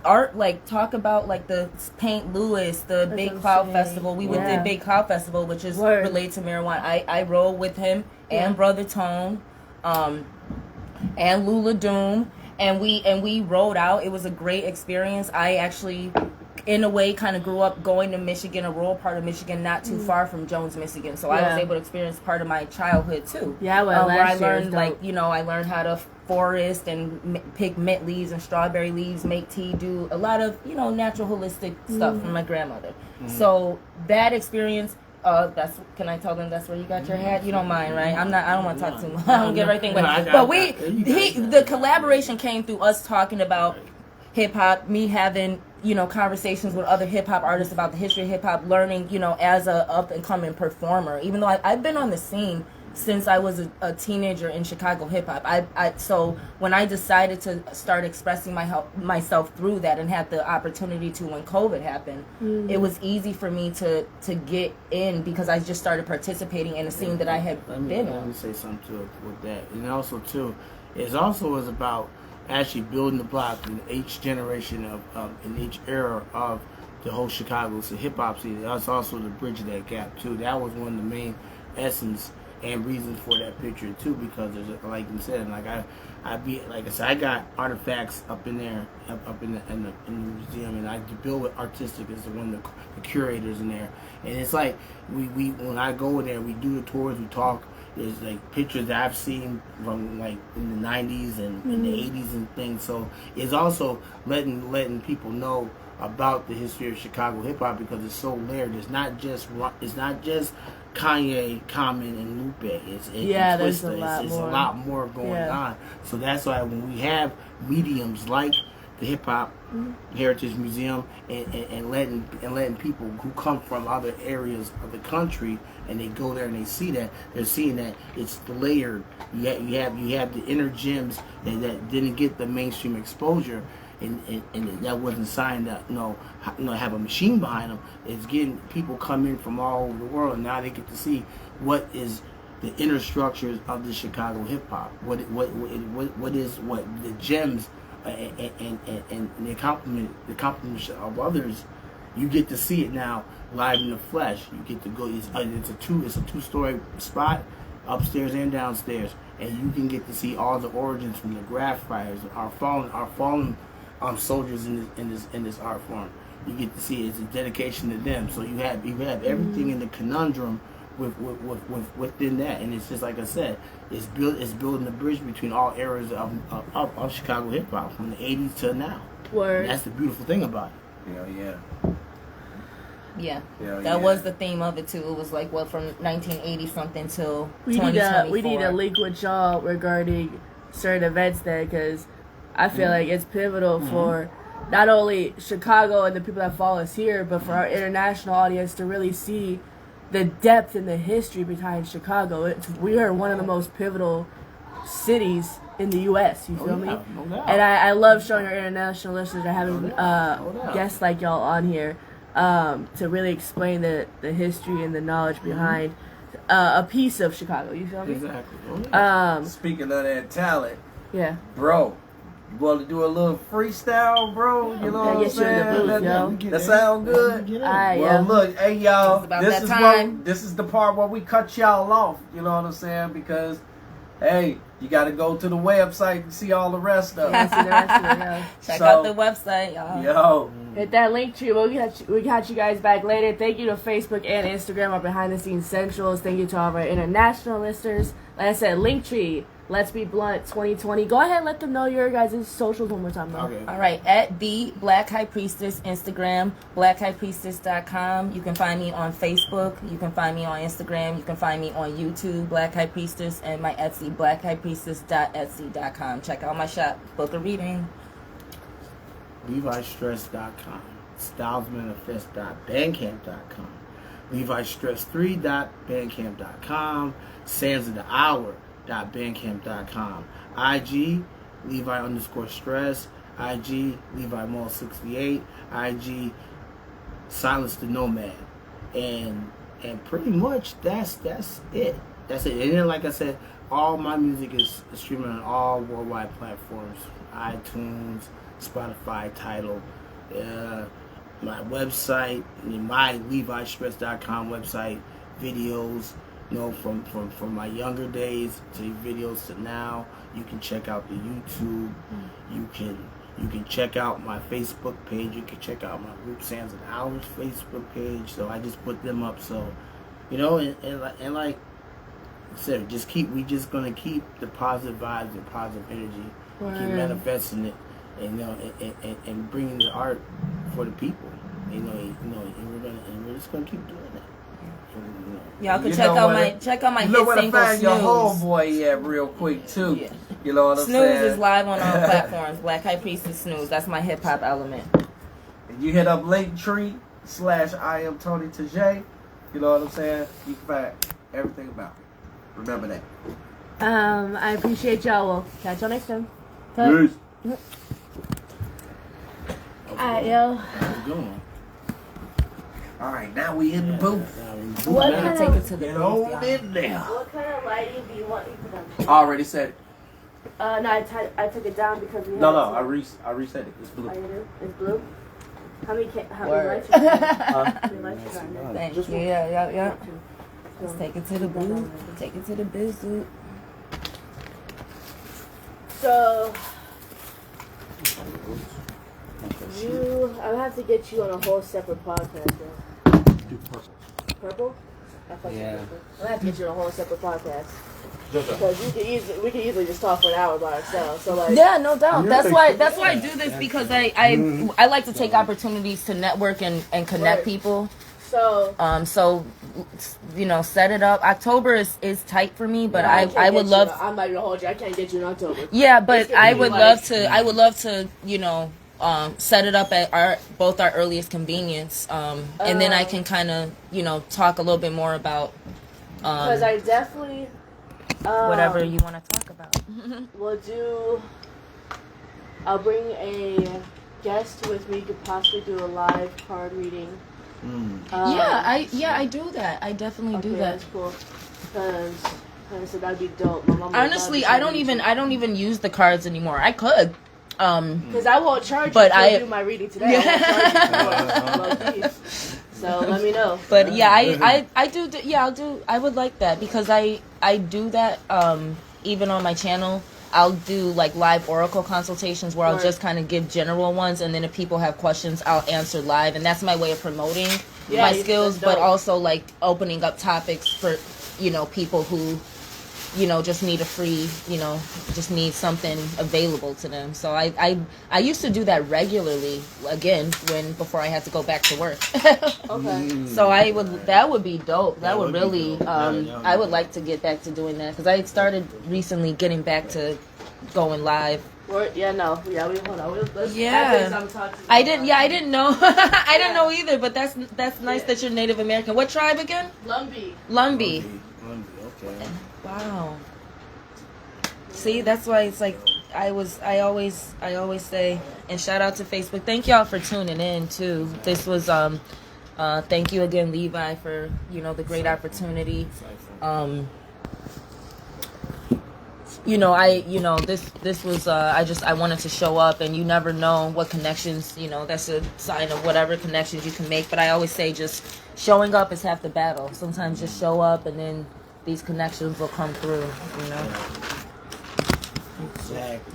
Art, like, talk about like the Paint Louis, the Big Cloud Festival. We went to Big Cloud Festival, which is related to marijuana. I rode with him and Brother Tone, and Lula Doom, and we rode out. It was a great experience. I actually, in a way, kind of grew up going to Michigan, a rural part of Michigan, not too far from Jones, Michigan. So I was able to experience part of my childhood too. Yeah, well, where I last year was learned, dope. I learned how to forest and pick mint leaves and strawberry leaves, make tea, do a lot of natural holistic stuff from my grandmother. So that experience. Can I tell them that's where you got your hat? You don't mind, right? I don't want to talk too much. I don't get everything, but the collaboration came through us talking about hip hop, me having conversations with other hip hop artists about the history of hip hop, learning as a up and coming performer. Even though I've been on the scene since I was a teenager in Chicago hip hop, so when I decided to start expressing myself through that and had the opportunity to when COVID happened, it was easy for me to get in because I just started participating in a scene that I had been Let on. me say something too with that, and also too, it also was about. actually building the block in each generation of in each era of the whole Chicago hip hop scene. That's also the bridge of that gap too. That was one of the main essence and reasons for that picture too, because there's like you said, like I got artifacts up in there, up in the museum, and I build with artistic as one of the curators in there, and it's like we when I go in there, we do the tours, we talk. There's like pictures that I've seen from like in the 90s and in the 80s and things. So it's also letting people know about the history of Chicago hip hop, because it's so layered. It's not just Kanye, Common, and Lupe. It's there's a lot it's more. a lot more going on. So that's why when we have mediums like the Hip Hop Heritage Museum and letting people who come from other areas of the country and they go there and they see that, they're seeing that it's layered. You have the inner gems that didn't get the mainstream exposure. And that wasn't signed that have a machine behind them. It's getting people come in from all over the world, and now they get to see what is the inner structures of the Chicago hip hop. What the gems and the accomplishments of others. You get to see it now live in the flesh. You get to go. It's a two-story spot, upstairs and downstairs, and you can get to see all the origins from the graft fighters, our fallen soldiers in this art form. You get to see it's a dedication to them. So you have everything in the conundrum within that, and it's just like I said, it's building the bridge between all eras of Chicago hip hop from the 80s to now. Word. And that's the beautiful thing about it. Yeah, Hell that yeah. was the theme of it too. It was like from 1980 something till We 2024. need a link with y'all regarding certain events there, because I feel like it's pivotal for not only Chicago and the people that follow us here, but for our international audience to really see the depth and the history behind Chicago. We are one of the most pivotal cities in the U.S. You feel me? No doubt. And I love showing our international listeners and having guests like y'all on here to really explain the history and the knowledge behind a piece of Chicago. You feel me? Exactly. Speaking of that talent, Yeah. bro, you want to do a little freestyle, bro? You know what I'm Get you in the saying? booth, yo. That sound good? Alright, Well, yo. look, hey y'all, It's about this that is time. this is the part where we cut y'all off. You know what I'm saying? Because, hey, you got to go to the website and see all the rest of That's it. it, that's it, yo. Check So- out the website, y'all. Yo, Hit that link tree. We got you guys back later. Thank you to Facebook and Instagram, our behind the scenes centrals. Thank you to all of our international listeners. Like I said, link tree. Let's Be Blunt 2020. Go ahead and let them know your guys' socials one more time, though. Okay. All right, at the Black High Priestess, Instagram, blackhighpriestess.com. You can find me on Facebook. You can find me on Instagram. You can find me on YouTube, Black High Priestess, and my Etsy, blackhighpriestess.etsy.com. Check out my shop. Book a reading. LeviStress.com. StylesManifest.bandcamp.com. LeviStress3.bandcamp.com. Sands of the Hour.bandcamp.com. IG Levi_stress. IG Levi Mall 68. IG Silence the Nomad. And pretty much that's it. That's it. And then like I said, all my music is streaming on all worldwide platforms. iTunes, Spotify, Tidal, my website, my LeviStress.com website, videos, from my younger days to videos to now. You can check out the YouTube. You can check out my Facebook page. You can check out my group Sands and Hours Facebook page. So I just put them up. So, and like I said, we just gonna keep the positive vibes and positive energy. Word. Keep manifesting it, and bringing the art for the people. And we're just gonna keep doing that. Y'all can You check know out where my you know hit where to single find your Snooze. homeboy at real quick, too. Yeah. You know what I'm Snooze saying? is live on all platforms. Black High Priestess Snooze. That's my hip hop element. And you hit up Linktree/I am Tony Tajay. You know what I'm saying? You can find everything about me. Remember that. I appreciate y'all. We'll catch y'all next time. Peace. Alright, yo. How's it going? All right, now we in the booth. What I'm kind gonna take of it to the Get booth, on y'all. in there. what kind of lighting do you want me to put on? Already said it. No, I took it down because we had No, to- I reset it. It's blue. Oh, you do? It's blue? How many Word. lights you got? How many lights you got in there? Thank Just you. one. Yeah. Two. Let's So, take it to the booth. Take it to the booth. So, I have to get you on a whole separate podcast, yo. Purple? I fuck with Yeah. purple. I'm gonna have to get you on a whole separate podcast. Just Because we can easily just talk for an hour by ourselves. So, like, Yeah, no doubt. That's why I do this because I like to take opportunities to network and connect Right. people. so So you know, set it up. October is tight for me, but no, I can't would get love. you. I'm not gonna hold you. I can't get you in October. Yeah, It's but gonna I be would like- love to, you know, set it up at both our earliest convenience, and then I can kind of, you know, talk a little bit more about Because I definitely whatever you want to talk about. will do. I'll bring a guest with me. Could possibly do a live card reading. I do that. I definitely do Okay, that. that's cool. Because I said that'd be dope. My mom would Honestly, love I to don't see even you. I don't even use the cards anymore. I could. Because I won't charge But you I- to do my reading today. I won't charge you for it. So let me know. But yeah, I do. Yeah, I would like that because I do that. Even on my channel, I'll do like live oracle consultations where I'll Right. just kind of give general ones, and then if people have questions, I'll answer live, and that's my way of promoting Yeah, my that's skills, but dope. also like opening up topics for, you know, people who, you know, just need a free, you know, just need something available to them. So I used to do that regularly again before I had to go back to work. Okay. So that would be dope. That would really, I would like to get back to doing that because I started recently getting back to going live. Yeah, no. Yeah, hold on. Let's Yeah. after this, I'm talking to you I didn't know. I didn't Yeah. know either, but that's nice that you're Native American. What tribe again? Lumbee. Lumbee. Okay. Wow. See, that's why it's like I always say, and shout out to Facebook. Thank y'all for tuning in too. This was thank you again, Levi, for, you know, the great opportunity. This was I wanted to show up, and you never know what connections, you know, that's a sign of whatever connections you can make. But I always say just showing up is half the battle. Sometimes just show up and then these connections will come through, you know. Exactly.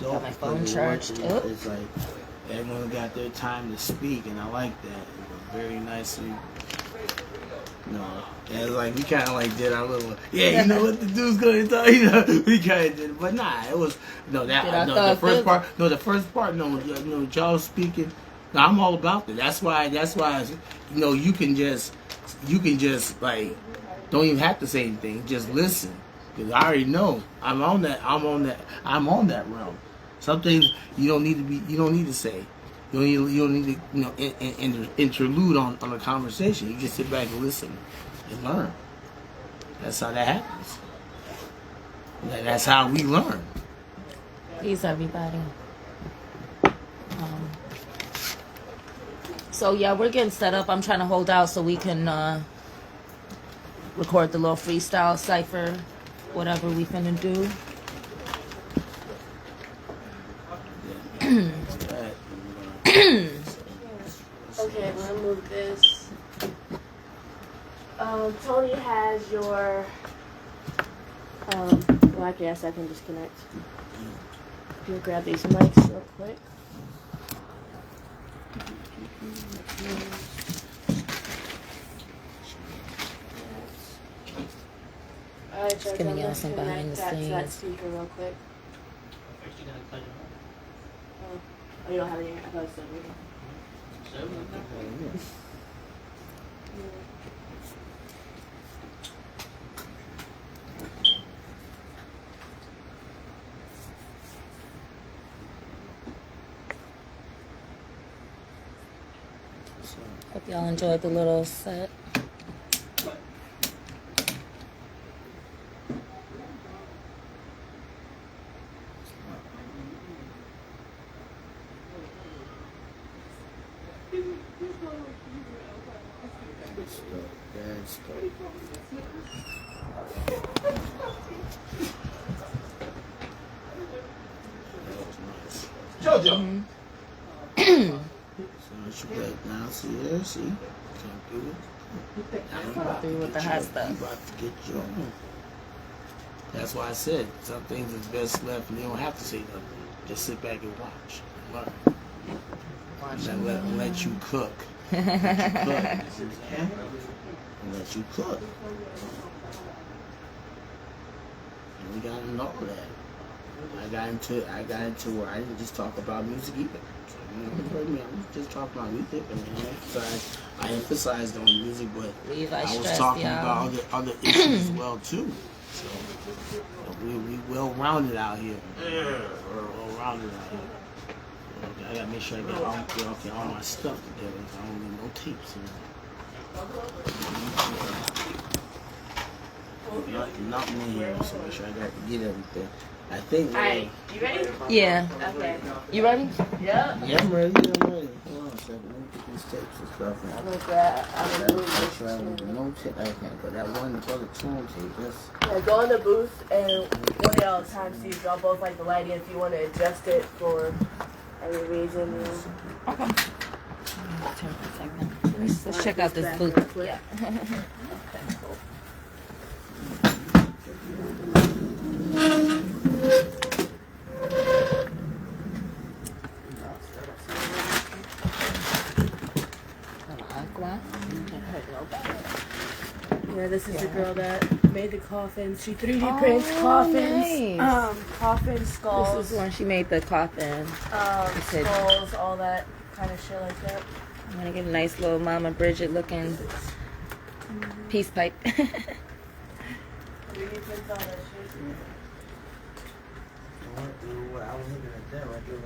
Got my phone charged up. It's like everyone got their time to speak, and I like that. It was very nicely. It's like we kind of like did our little, you know what the dude's gonna talk, you know, we kind of did, but nah, it was the first part, y'all speaking. No, I'm all about that. That's why, you know, you can just like, don't even have to say anything, just listen, because I already know I'm on that realm. Some things you don't need to say. You don't need to, you know, interlude on a conversation. You just sit back and listen and learn. That's how that happens. That's how we learn. Peace, everybody. So yeah, we're getting set up. I'm trying to hold out so we can record the little freestyle cipher, whatever we finna do. Okay, we're gonna move this. Tony has your. Well, I guess I can disconnect. You'll grab these mics real quick. Alright, Just gonna get some behind the that scenes. speaker real quick. Oh, you don't have any? I thought it said reading. Hope y'all enjoyed the little set. Jojo. So what you got now? See there? See? Can't do it. Through with the hot stuff. You about to get your own. That's why I said some things is best left and you don't have to say nothing. Just sit back and watch. Learn. Let you cook. Let you cook. And we got into all that. I got into where I didn't just talk about music either. So, you know, I'm just talking about music, and I emphasized on music, but Levi I was stressed, talking y'all. about other issues as well too. So we well rounded out here. We're well rounded out here. Okay, I gotta make sure I get all my stuff together. I don't need no tapes. Nothing in here, so make sure I got to get everything. I think. Alright, you ready? Yeah. Okay. You ready? Yep. Yeah, I'm ready. Hold on a second. Let me get these tapes and stuff. I'm gonna grab. I'm gonna Make move sure I don't get no tape. I can't put that one other tune tape. Yeah, go in the booth and one of y'all time see if y'all both like the lighting. If you want to adjust it for any reason. Okay. Let's check out this booth. Yeah. Yeah, this is the girl that made the coffin. She 3D prints coffins, nice. Coffin skulls, This is when she made the coffin. skulls, all that kind of shit like that. I'm gonna get a nice little Mama Bridget looking peace pipe. 3D prints all that shit. I was looking at that right there.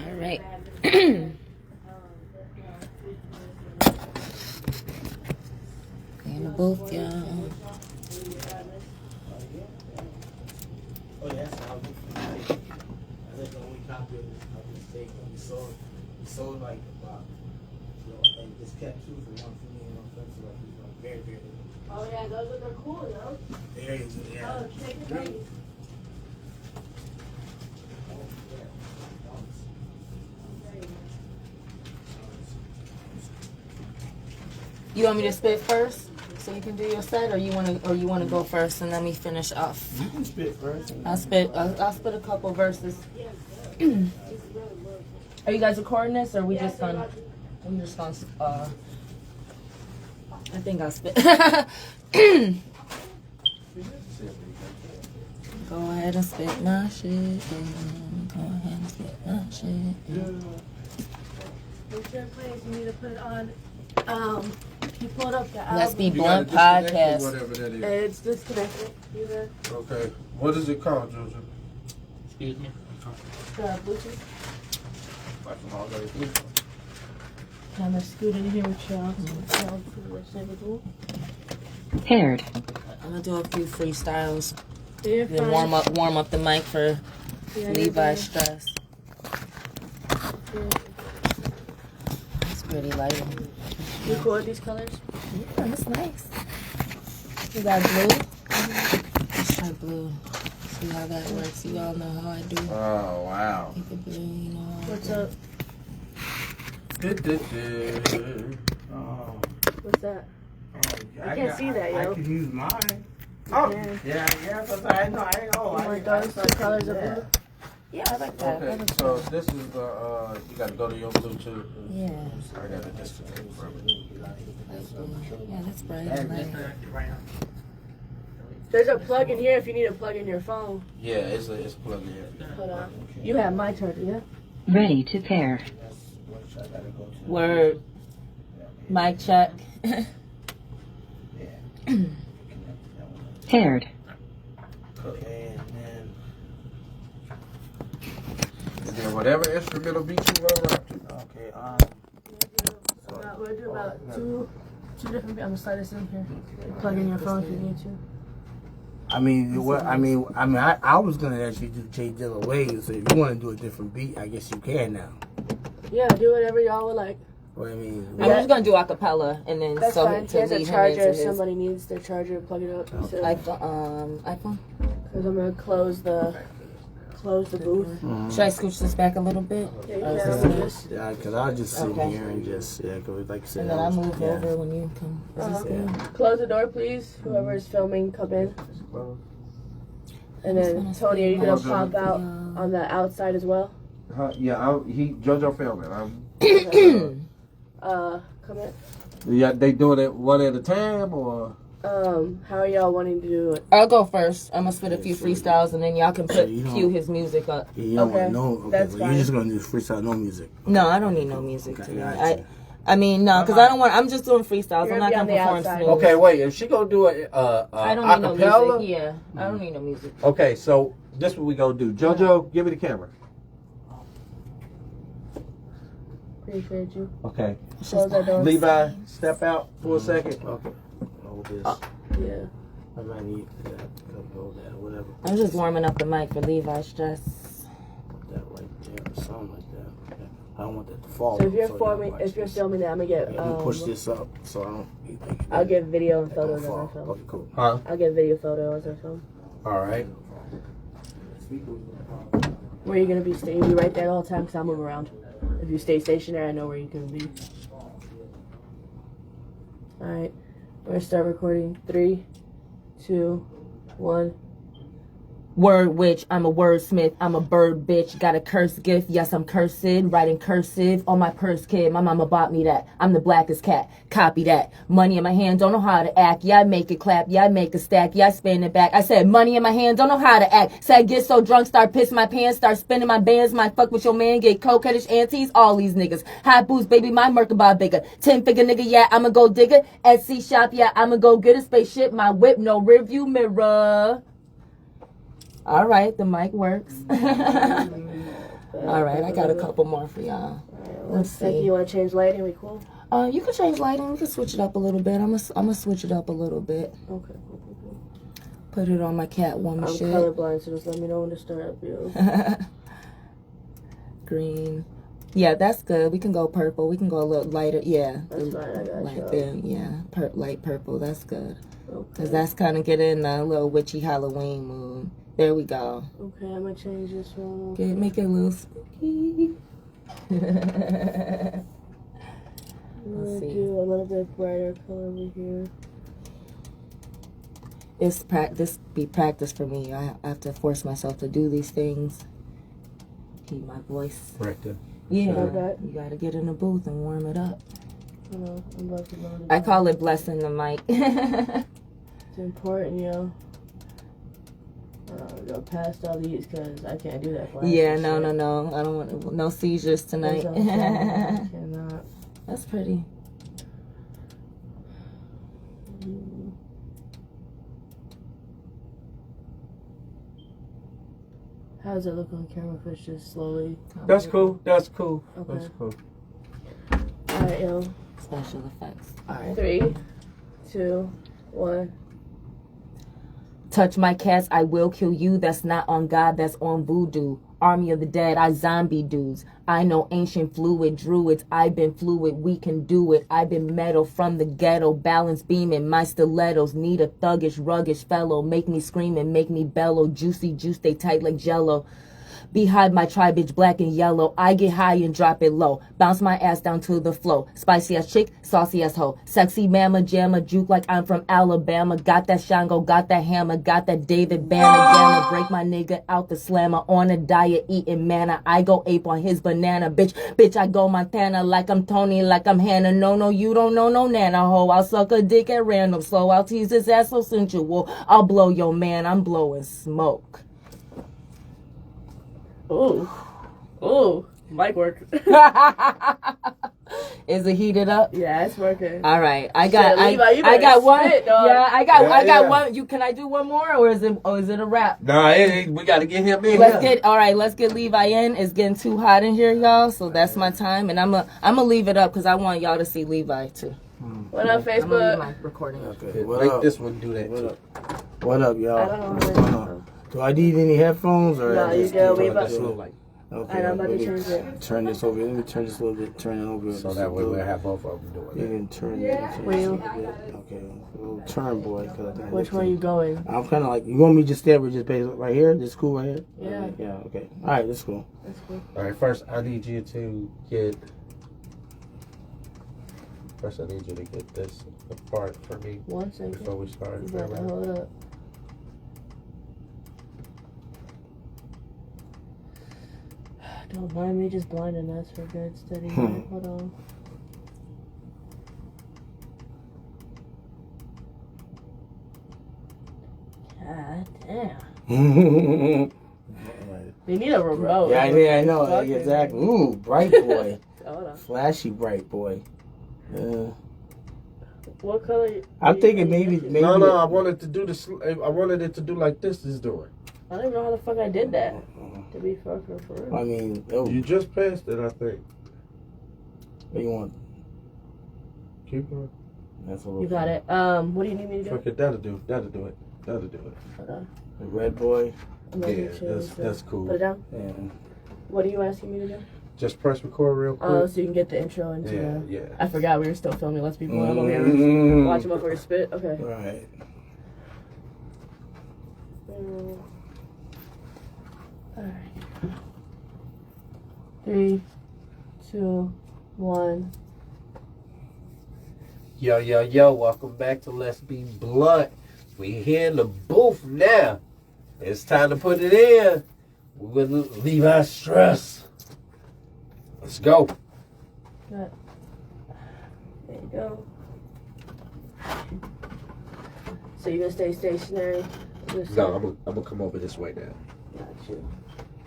All right. In the booth, y'all. Oh, yeah, that's how I think the only copy of this tape we sold like about, like this kept two for one for me and one friend, so like very, very little. Oh yeah, those are cool, yo. Very, yeah. Oh, take it baby. You want me to spit first, so you can do your set, or you want to go first and let me finish off? You can spit first. I'll spit a couple verses. Are you guys recording this, or we just gonna? I think I'll spit. Go ahead and spit my shit. Go ahead and spit my shit. What's your place? You need to put it on. You pulled up the album. Let's Be You gotta Blunt disconnect or podcast. whatever that is. It's disconnected. You there? Okay. What is it called, Jojo? Excuse me. Bluetooth. Like from all those things. I'm gonna scoot in here with y'all. Y'all see what they do. Paired. I'm gonna do a few freestyles. You're Then fine. warm up the mic for Yeah, Levi you're stress. It's pretty lighting. You cool with these colors? Yeah, that's nice. You got blue? Let's try blue. See how that works. You all know how I do. Oh, wow. Keep it blue, you know. What's up? Oh, What's that? I can't see that, yo. I can use mine. Oh, Yeah, because I know. You want those two colors of blue? Yeah, I like that. Okay, so this is the, you gotta go to your Bluetooth. Yeah. I gotta disconnect from it. Yeah, that's bright. I like it. There's a plug in here if you need to plug in your phone. Yeah, it's plugged in. Hold on. You have my charger, yeah? Ready to pair. Word. Mic check. Paired. And then whatever instrumental beat you want to rock to. Okay, We'll do about two different. I'm gonna slide this in here. Plug in your phone if you need to. I was gonna actually do Jay Dilla Waves. So if you want to do a different beat, I guess you can now. Yeah, do whatever y'all would like. What I mean, I'm just gonna do acapella and then That's so fine. to He has a lead him charger. into If his somebody needs their charger, plug it up. So, iPhone. because I'm gonna close the booth. Should I scooch this back a little bit? Yeah, you can do this. yeah, because I'll just sit Okay. here and just, cause like you said. And then I'll move over when you come. Close the door, please. Whoever is filming, come in. And then Tony, are you gonna pop out on the outside as well? Yeah, JoJo filming. Come in. Yeah, they doing it one at a time or? How are y'all wanting to do it? I'll go first. I'm gonna spit a few freestyles and then y'all can So you don't- cue his music up. Yeah, you don't Okay, want no. that's You're fine. just gonna do freestyle, no music. No, I don't need no music Okay, tonight. gotcha. I mean, no, because I don't want. I'm just doing freestyles. You're I'm not gonna gonna be on the perform outside. smooth. Okay, wait. If she gonna do a I don't need no acapella, music. Yeah, I don't need no music. okay. So this what we gonna do. JoJo, give me the camera. Appreciate you. Okay. Close that door. Levi, step out for a second. Okay. Hold this. Yeah. I might need that. Hold that or whatever. I'm just warming up the mic for Levi's stress. Put that right there or something like that. I don't want that to fall. So if you're you filming, watch if you're this. filming that, I'm gonna get. I'm gonna push this up so I don't. You think I'll get video and that don't photos as I fall. film. Okay, cool. Huh? I'll get video photo as I film. All right. Where you gonna be staying? You be right there the whole time because I'll move around. If you stay stationary, I know where you're gonna be. All right, we're gonna start recording. 3, 2, 1. Word witch, I'm a wordsmith, I'm a bird bitch, got a cursed gift, yes I'm cursed, writing cursive on my purse kid, my mama bought me that, I'm the blackest cat, copy that, money in my hand, don't know how to act, yeah I make it clap, yeah I make a stack, yeah I spin it back, I said money in my hand, don't know how to act, said get so drunk, start pissing my pants, start spinning my bands, might fuck with your man, get coquettish aunties, all these niggas, high boots baby, my Merkabah bigger, 10-figure nigga, yeah I'ma go digger, Etsy shop, yeah I'ma go get a spaceship, my whip, no rear view mirror. All right, the mic works. All right, I got a couple more for y'all. Let's see. You want to change lighting? We cool? You can change lighting. We can switch it up a little bit. I'm gonna switch it up a little bit. Okay. Put it on my Catwoman I'm shit. colorblind, so just let me know when to start up, yo. Green. Yeah, that's good. We can go purple. We can go a little lighter. Yeah. That's fine. I got Like you. the light purple. That's good. Okay. Cause that's kind of getting a little witchy Halloween mood. There we go. Okay, I'm gonna change this one. Make it a little spooky. I'm gonna see. do a little bit brighter color over here. This be practice for me. I have to force myself to do these things. Keep my voice. Right there. Yeah, Okay. you gotta get in the booth and warm it up. You know, I'm about to load it I up. call it blessing the mic. It's important, yo. Go past all these because I can't do that. Yeah, no. I don't want no seizures tonight. I cannot. That's pretty. How does it look on camera if it's just slowly? That's cool. That's cool. Okay. That's cool. Alright, yo. Special effects. Alright. 3, 2, 1. Touch my cats, I will kill you. That's not on God, that's on voodoo. Army of the dead, I zombie dudes. I know ancient fluid druids. I've been fluid, we can do it. I've been metal from the ghetto, balance beaming. My stilettos need a thuggish, ruggish fellow. Make me scream and make me bellow. Juicy juice, they tight like jello. Behind my tribe, bitch, black and yellow. I get high and drop it low. Bounce my ass down to the flow. Spicy ass chick, saucy ass hoe. Sexy mama, jamma, juke like I'm from Alabama. Got that Shango, got that hammer, got that David Banner, gamma. Break my nigga out the slammer. On a diet, eating manna. I go ape on his banana, bitch, I go Montana like I'm Tony, like I'm Hannah. No, you don't know no nana hoe. I'll suck a dick at random, slow. I'll tease his ass so sensual. I'll blow your man, I'm blowing smoke. Ooh, mic work. Is it heated up? Yeah, it's working. All right, I got Levi, you I got better one. spit, dog. Yeah, I got Yeah. one. Can I do one more, or is it a wrap? Nah, we got to get him in. Let's get Levi in. It's getting too hot in here, y'all. So that's my time, and I'm gonna leave it up because I want y'all to see Levi too. What up, I'm gonna leave Facebook? my recording. Okay. What Make up? this one do that. What too. up? What up, y'all? I don't know. What's going on? Do I need any headphones or? No, you just good. do We it about- like this? Okay, And I'm about to let me change it. turn this over. Let me turn this a little bit. Turn it over. So that way we'll have both of them doing You it. can turn it a Will you? little bit. Okay, a little turn, boy. 'Cause I think Which way are you going? I'm kind of like, you want me to just stay just basically right here? This cool right here? Yeah. Yeah, okay. All right, that's cool. That's cool. All right, first I need you to get this apart for me 1 second. before we start. You got to hold up. Don't mind me just blinding us for good steady. Hold on. God damn. They need a remote. Yeah, I know. Fucking- Exactly. Ooh, bright boy. Hold on. Flashy bright boy. What color? I'm thinking maybe. No, I wanted to do this. I wanted it to do like this is doing. I don't even know how the fuck I did that. To be fucking for real. I mean, oh, You just passed it, I think. what you want? Keep going. That's a little. You got it. What do you need me to do? Fuck it, that'll do it. That'll do it. Hold on. The red boy. I'm gonna Yeah, change that's this. cool. Put it down. Yeah. What are you asking me to do? Just press record real quick. Oh, so you can get the intro into Yeah, the... yeah. I forgot we were still filming. Let's be blunt. I'm over here Mm. watching my first spit. Okay. Right. Alright. 3, 2, 1. Yo, welcome back to Let's Be Blunt. We here in the booth now. It's time to put it in. We're with Levi Stress. Let's go. Good. There you go. So you gonna stay stationary? No, I'm gonna come over this way now. Got you.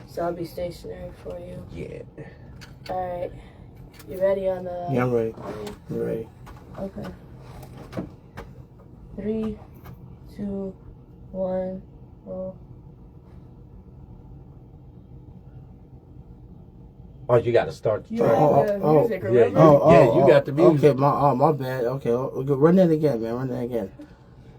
So I'll be stationary for you. Yeah. Alright. You ready on the... Yeah, I'm ready. I'm ready. Okay. 3, 2, 1, roll. Oh, you got to start the You track. have the music, yeah, remember? you got the music. Okay, my bad. Okay, run that again, man. Run that again.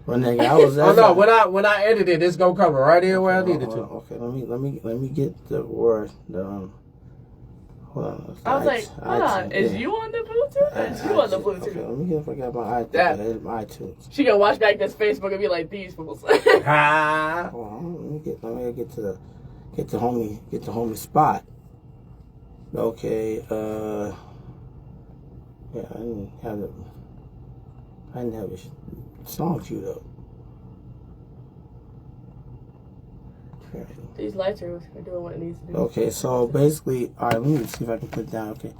I was. Oh no, when I edit it, it's gonna cover right here where I need it to. Okay, let me get the word. Hold on. I was like, hold on, is you on the Bluetooth? Or is you on the Bluetooth? Okay, let me get if I got my That- iTunes. She gonna watch back this Facebook and be like, these fools. Ah. Hold on, let me get the homie spot. Okay, yeah, I didn't have a song queued up. Okay. These lights are doing what it needs to do. Okay, so basically, all right, let me see if I can put it down. Okay,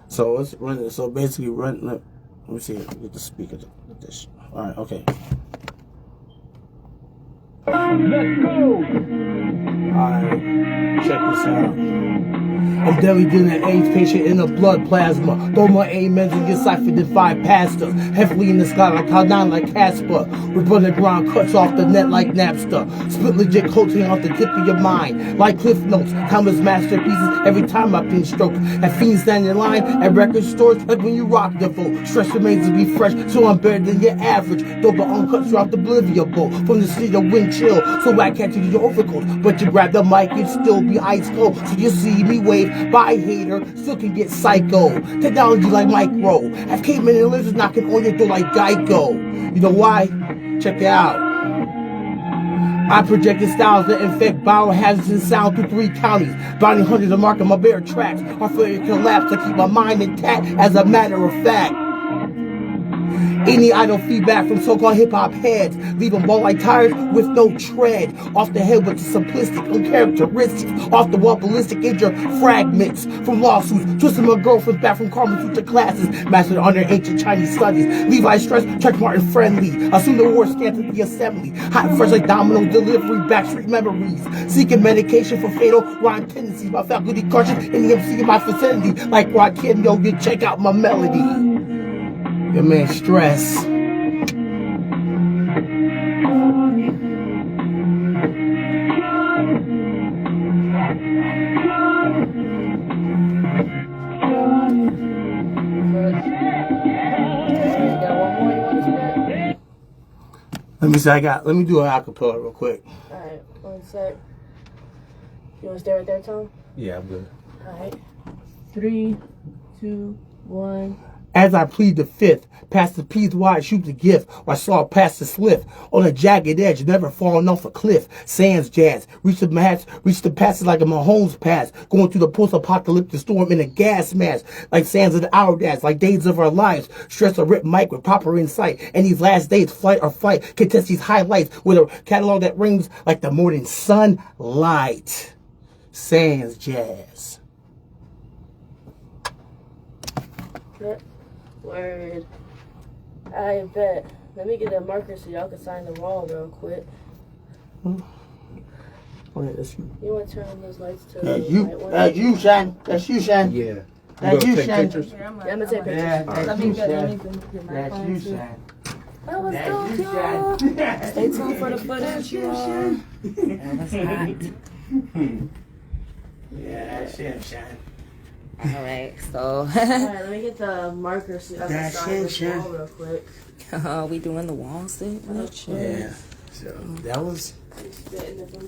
so let's run it. So basically, let me see, get the speaker to this. All right, okay. Let's go. All right, check this out. I'm deadly than an AIDS patient in a blood plasma. Throw my amens and get ciphered in 5 pastas. Heavily in the sky like Cloud9 like Casper. With the ground cuts off the net like Napster. Spit legit coating off the tip of your mind. Like Cliff Notes, countless masterpieces every time I pin stroke. At fiends stand in line at record stores like when you rock the vote. Stress remains to be fresh, so I'm better than your average. Though the uncut throughout the Bolivia bowl. From the city of wind chill, so I catch you your overcoat. But you grab the mic, it still be ice cold. So you see me wave. By hater, still can get psycho. Technology like micro. Have cavemen and lizards knocking on your door like Geico. You know why? Check it out. I projected styles that infect biohazards and sound through 3 counties. Bounding hundreds of marking my bare tracks. My failure collapse to keep my mind intact as a matter of fact. Any idle feedback from so-called hip-hop heads, leave them ball like tires with no tread. Off the head with the simplistic uncharacteristics. Off the wall ballistic injure fragments from lawsuits. Twisting my girlfriend back from Carmen Sutra classes. Mastered under ancient Chinese studies. Levi Stress, Chuck Martin friendly. Assume the war scans at the assembly. Hot and fresh like domino delivery, backstreet memories. Seeking medication for fatal rhyme tendencies. My faculty crushes in the MC in my vicinity. Like Rakim, yo, you check out my melody. Your man Stress. Let me see, let me do an acapella real quick. Alright, 1 sec. You wanna stay right there, Tom? Yeah, I'm good. Alright. 3, 2, 1. As I plead the fifth, past the peas wide, shoot the gift, or I saw past the slip, on a jagged edge, never falling off a cliff. Sands jazz, reach the passage like a Mahomes pass, going through the post-apocalyptic storm in a gas mask, like sands of the hourglass, like days of our lives. Stress a rip mic with proper insight, and these last days, flight or fight, contest these highlights with a catalog that rings like the morning sunlight. Sands jazz. Word. I bet. Let me get a marker so y'all can sign the wall real quick. Oh, yeah, that's you. You want to turn on those lights to That's the you. white one? That's you, Shine. That's you, Shine. Yeah. You That's gonna you, take Shine. pictures? Yeah, I'm gonna take pictures. Yeah, that's Let you, me get Shine. my That's phone you, too. Shine. That was That's dope, you, y'all. Shine. Stay tuned for the footage, y'all. That was hot. Yeah, that's him, Shine. All right, so Alright, let me get the marker so y'all can That's sign it, this Sharon. wall real quick. we doing the wall signature. Yeah. So that was.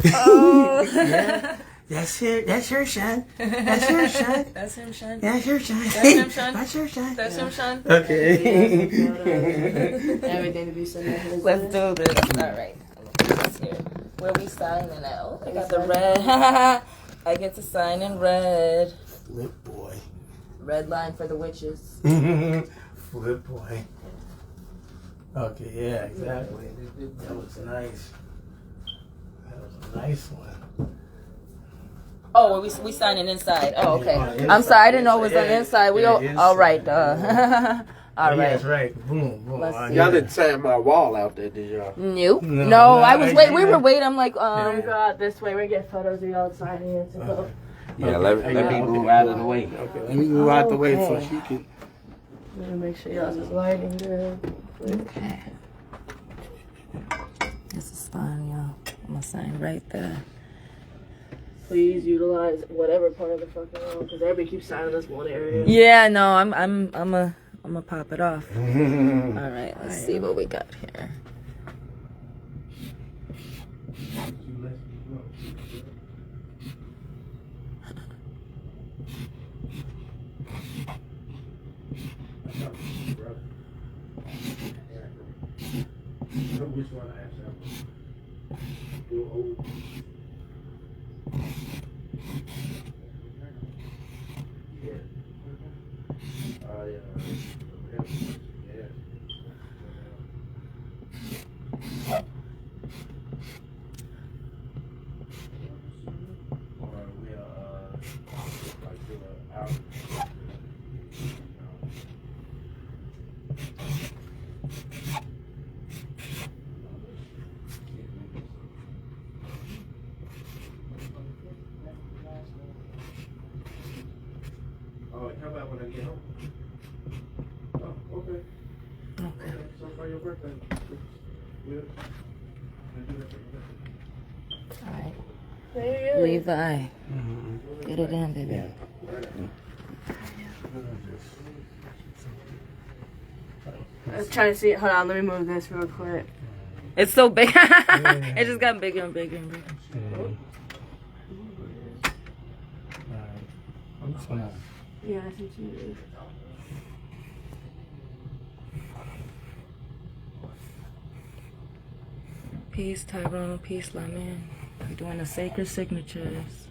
Oh. Yeah. That's it. That's your Shine. That's your Shine. That's him, Sean. That's your Shine. That's him, Shine. That's your Shine. That's him, Sean. Okay. Everything to be sent out. Let's do this. All right. Let's hear it. Where we signing at? Oh, I got the red. I get to sign in red. Flip boy. Red line for the witches. Flip boy. Okay, yeah, exactly. That was nice. That was a nice one. Oh, we signing inside. Oh, okay. Yeah, inside, I'm sorry, I didn't know it was on the yeah, inside. We yeah, all inside. right, All Yeah, right. that's right. Boom, boom. Let's see. Y'all didn't sign my wall out there, did y'all? Nope. No, No, I was I wait. We didn't. were waiting. I'm like, We go out this way. We're getting photos of y'all signing in. So. Yeah, let me move out of the way. Okay, let me move out the way so Okay. she can. I'm gonna make sure y'all's is lighting good. okay. This is fine, y'all. I'm gonna sign right there. Please utilize whatever part of the fucking room because everybody keeps signing this one area. Yeah, no, I'm a pop it off. All right, let's see what we got here. Which one I Oh, how about when I get home? Oh, okay. Okay. So for your birthday. Yeah. All right. There you Levi. Get it in, baby. I'm trying to see it. Hold on, let me move this real quick. It's so big. It just got bigger and bigger and bigger. I'm just gonna. Yeah, I think you do. Peace, Tyrone. Peace, Lemon. We're doing the sacred signatures.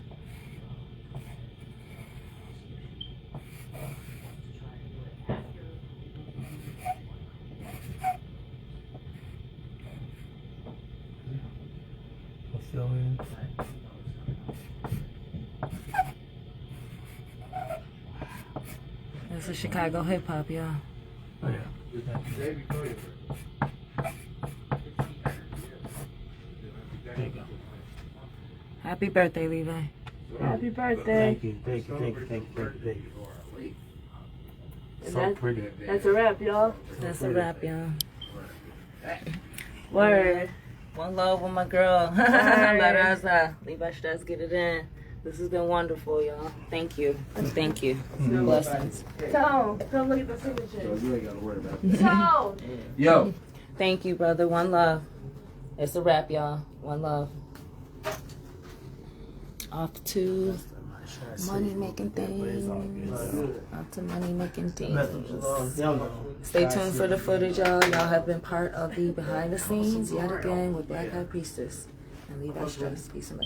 Fill in. This is Chicago hip hop, y'all. Oh, yeah. There you go. Happy birthday, Levi. Happy birthday. Thank you, thank you, thank you, thank you, thank you. And So that- pretty. That's a wrap, y'all. That's a wrap, y'all. Word. One love with my girl. La Raza. Levi Stress, get it in. This has been wonderful, y'all. Thank you. Thank you. Blessings. Tone, come look at the signature. You ain't gotta worry about that. Tone. Yo. Thank you, brother. One love. It's a wrap, y'all. One love. Off to Money making things. Up to money making things. Y'all Stay tuned for the footage, y'all. Y'all have been part of the behind the scenes yet again with Black High Priestess and Levi Stress. Peace and love.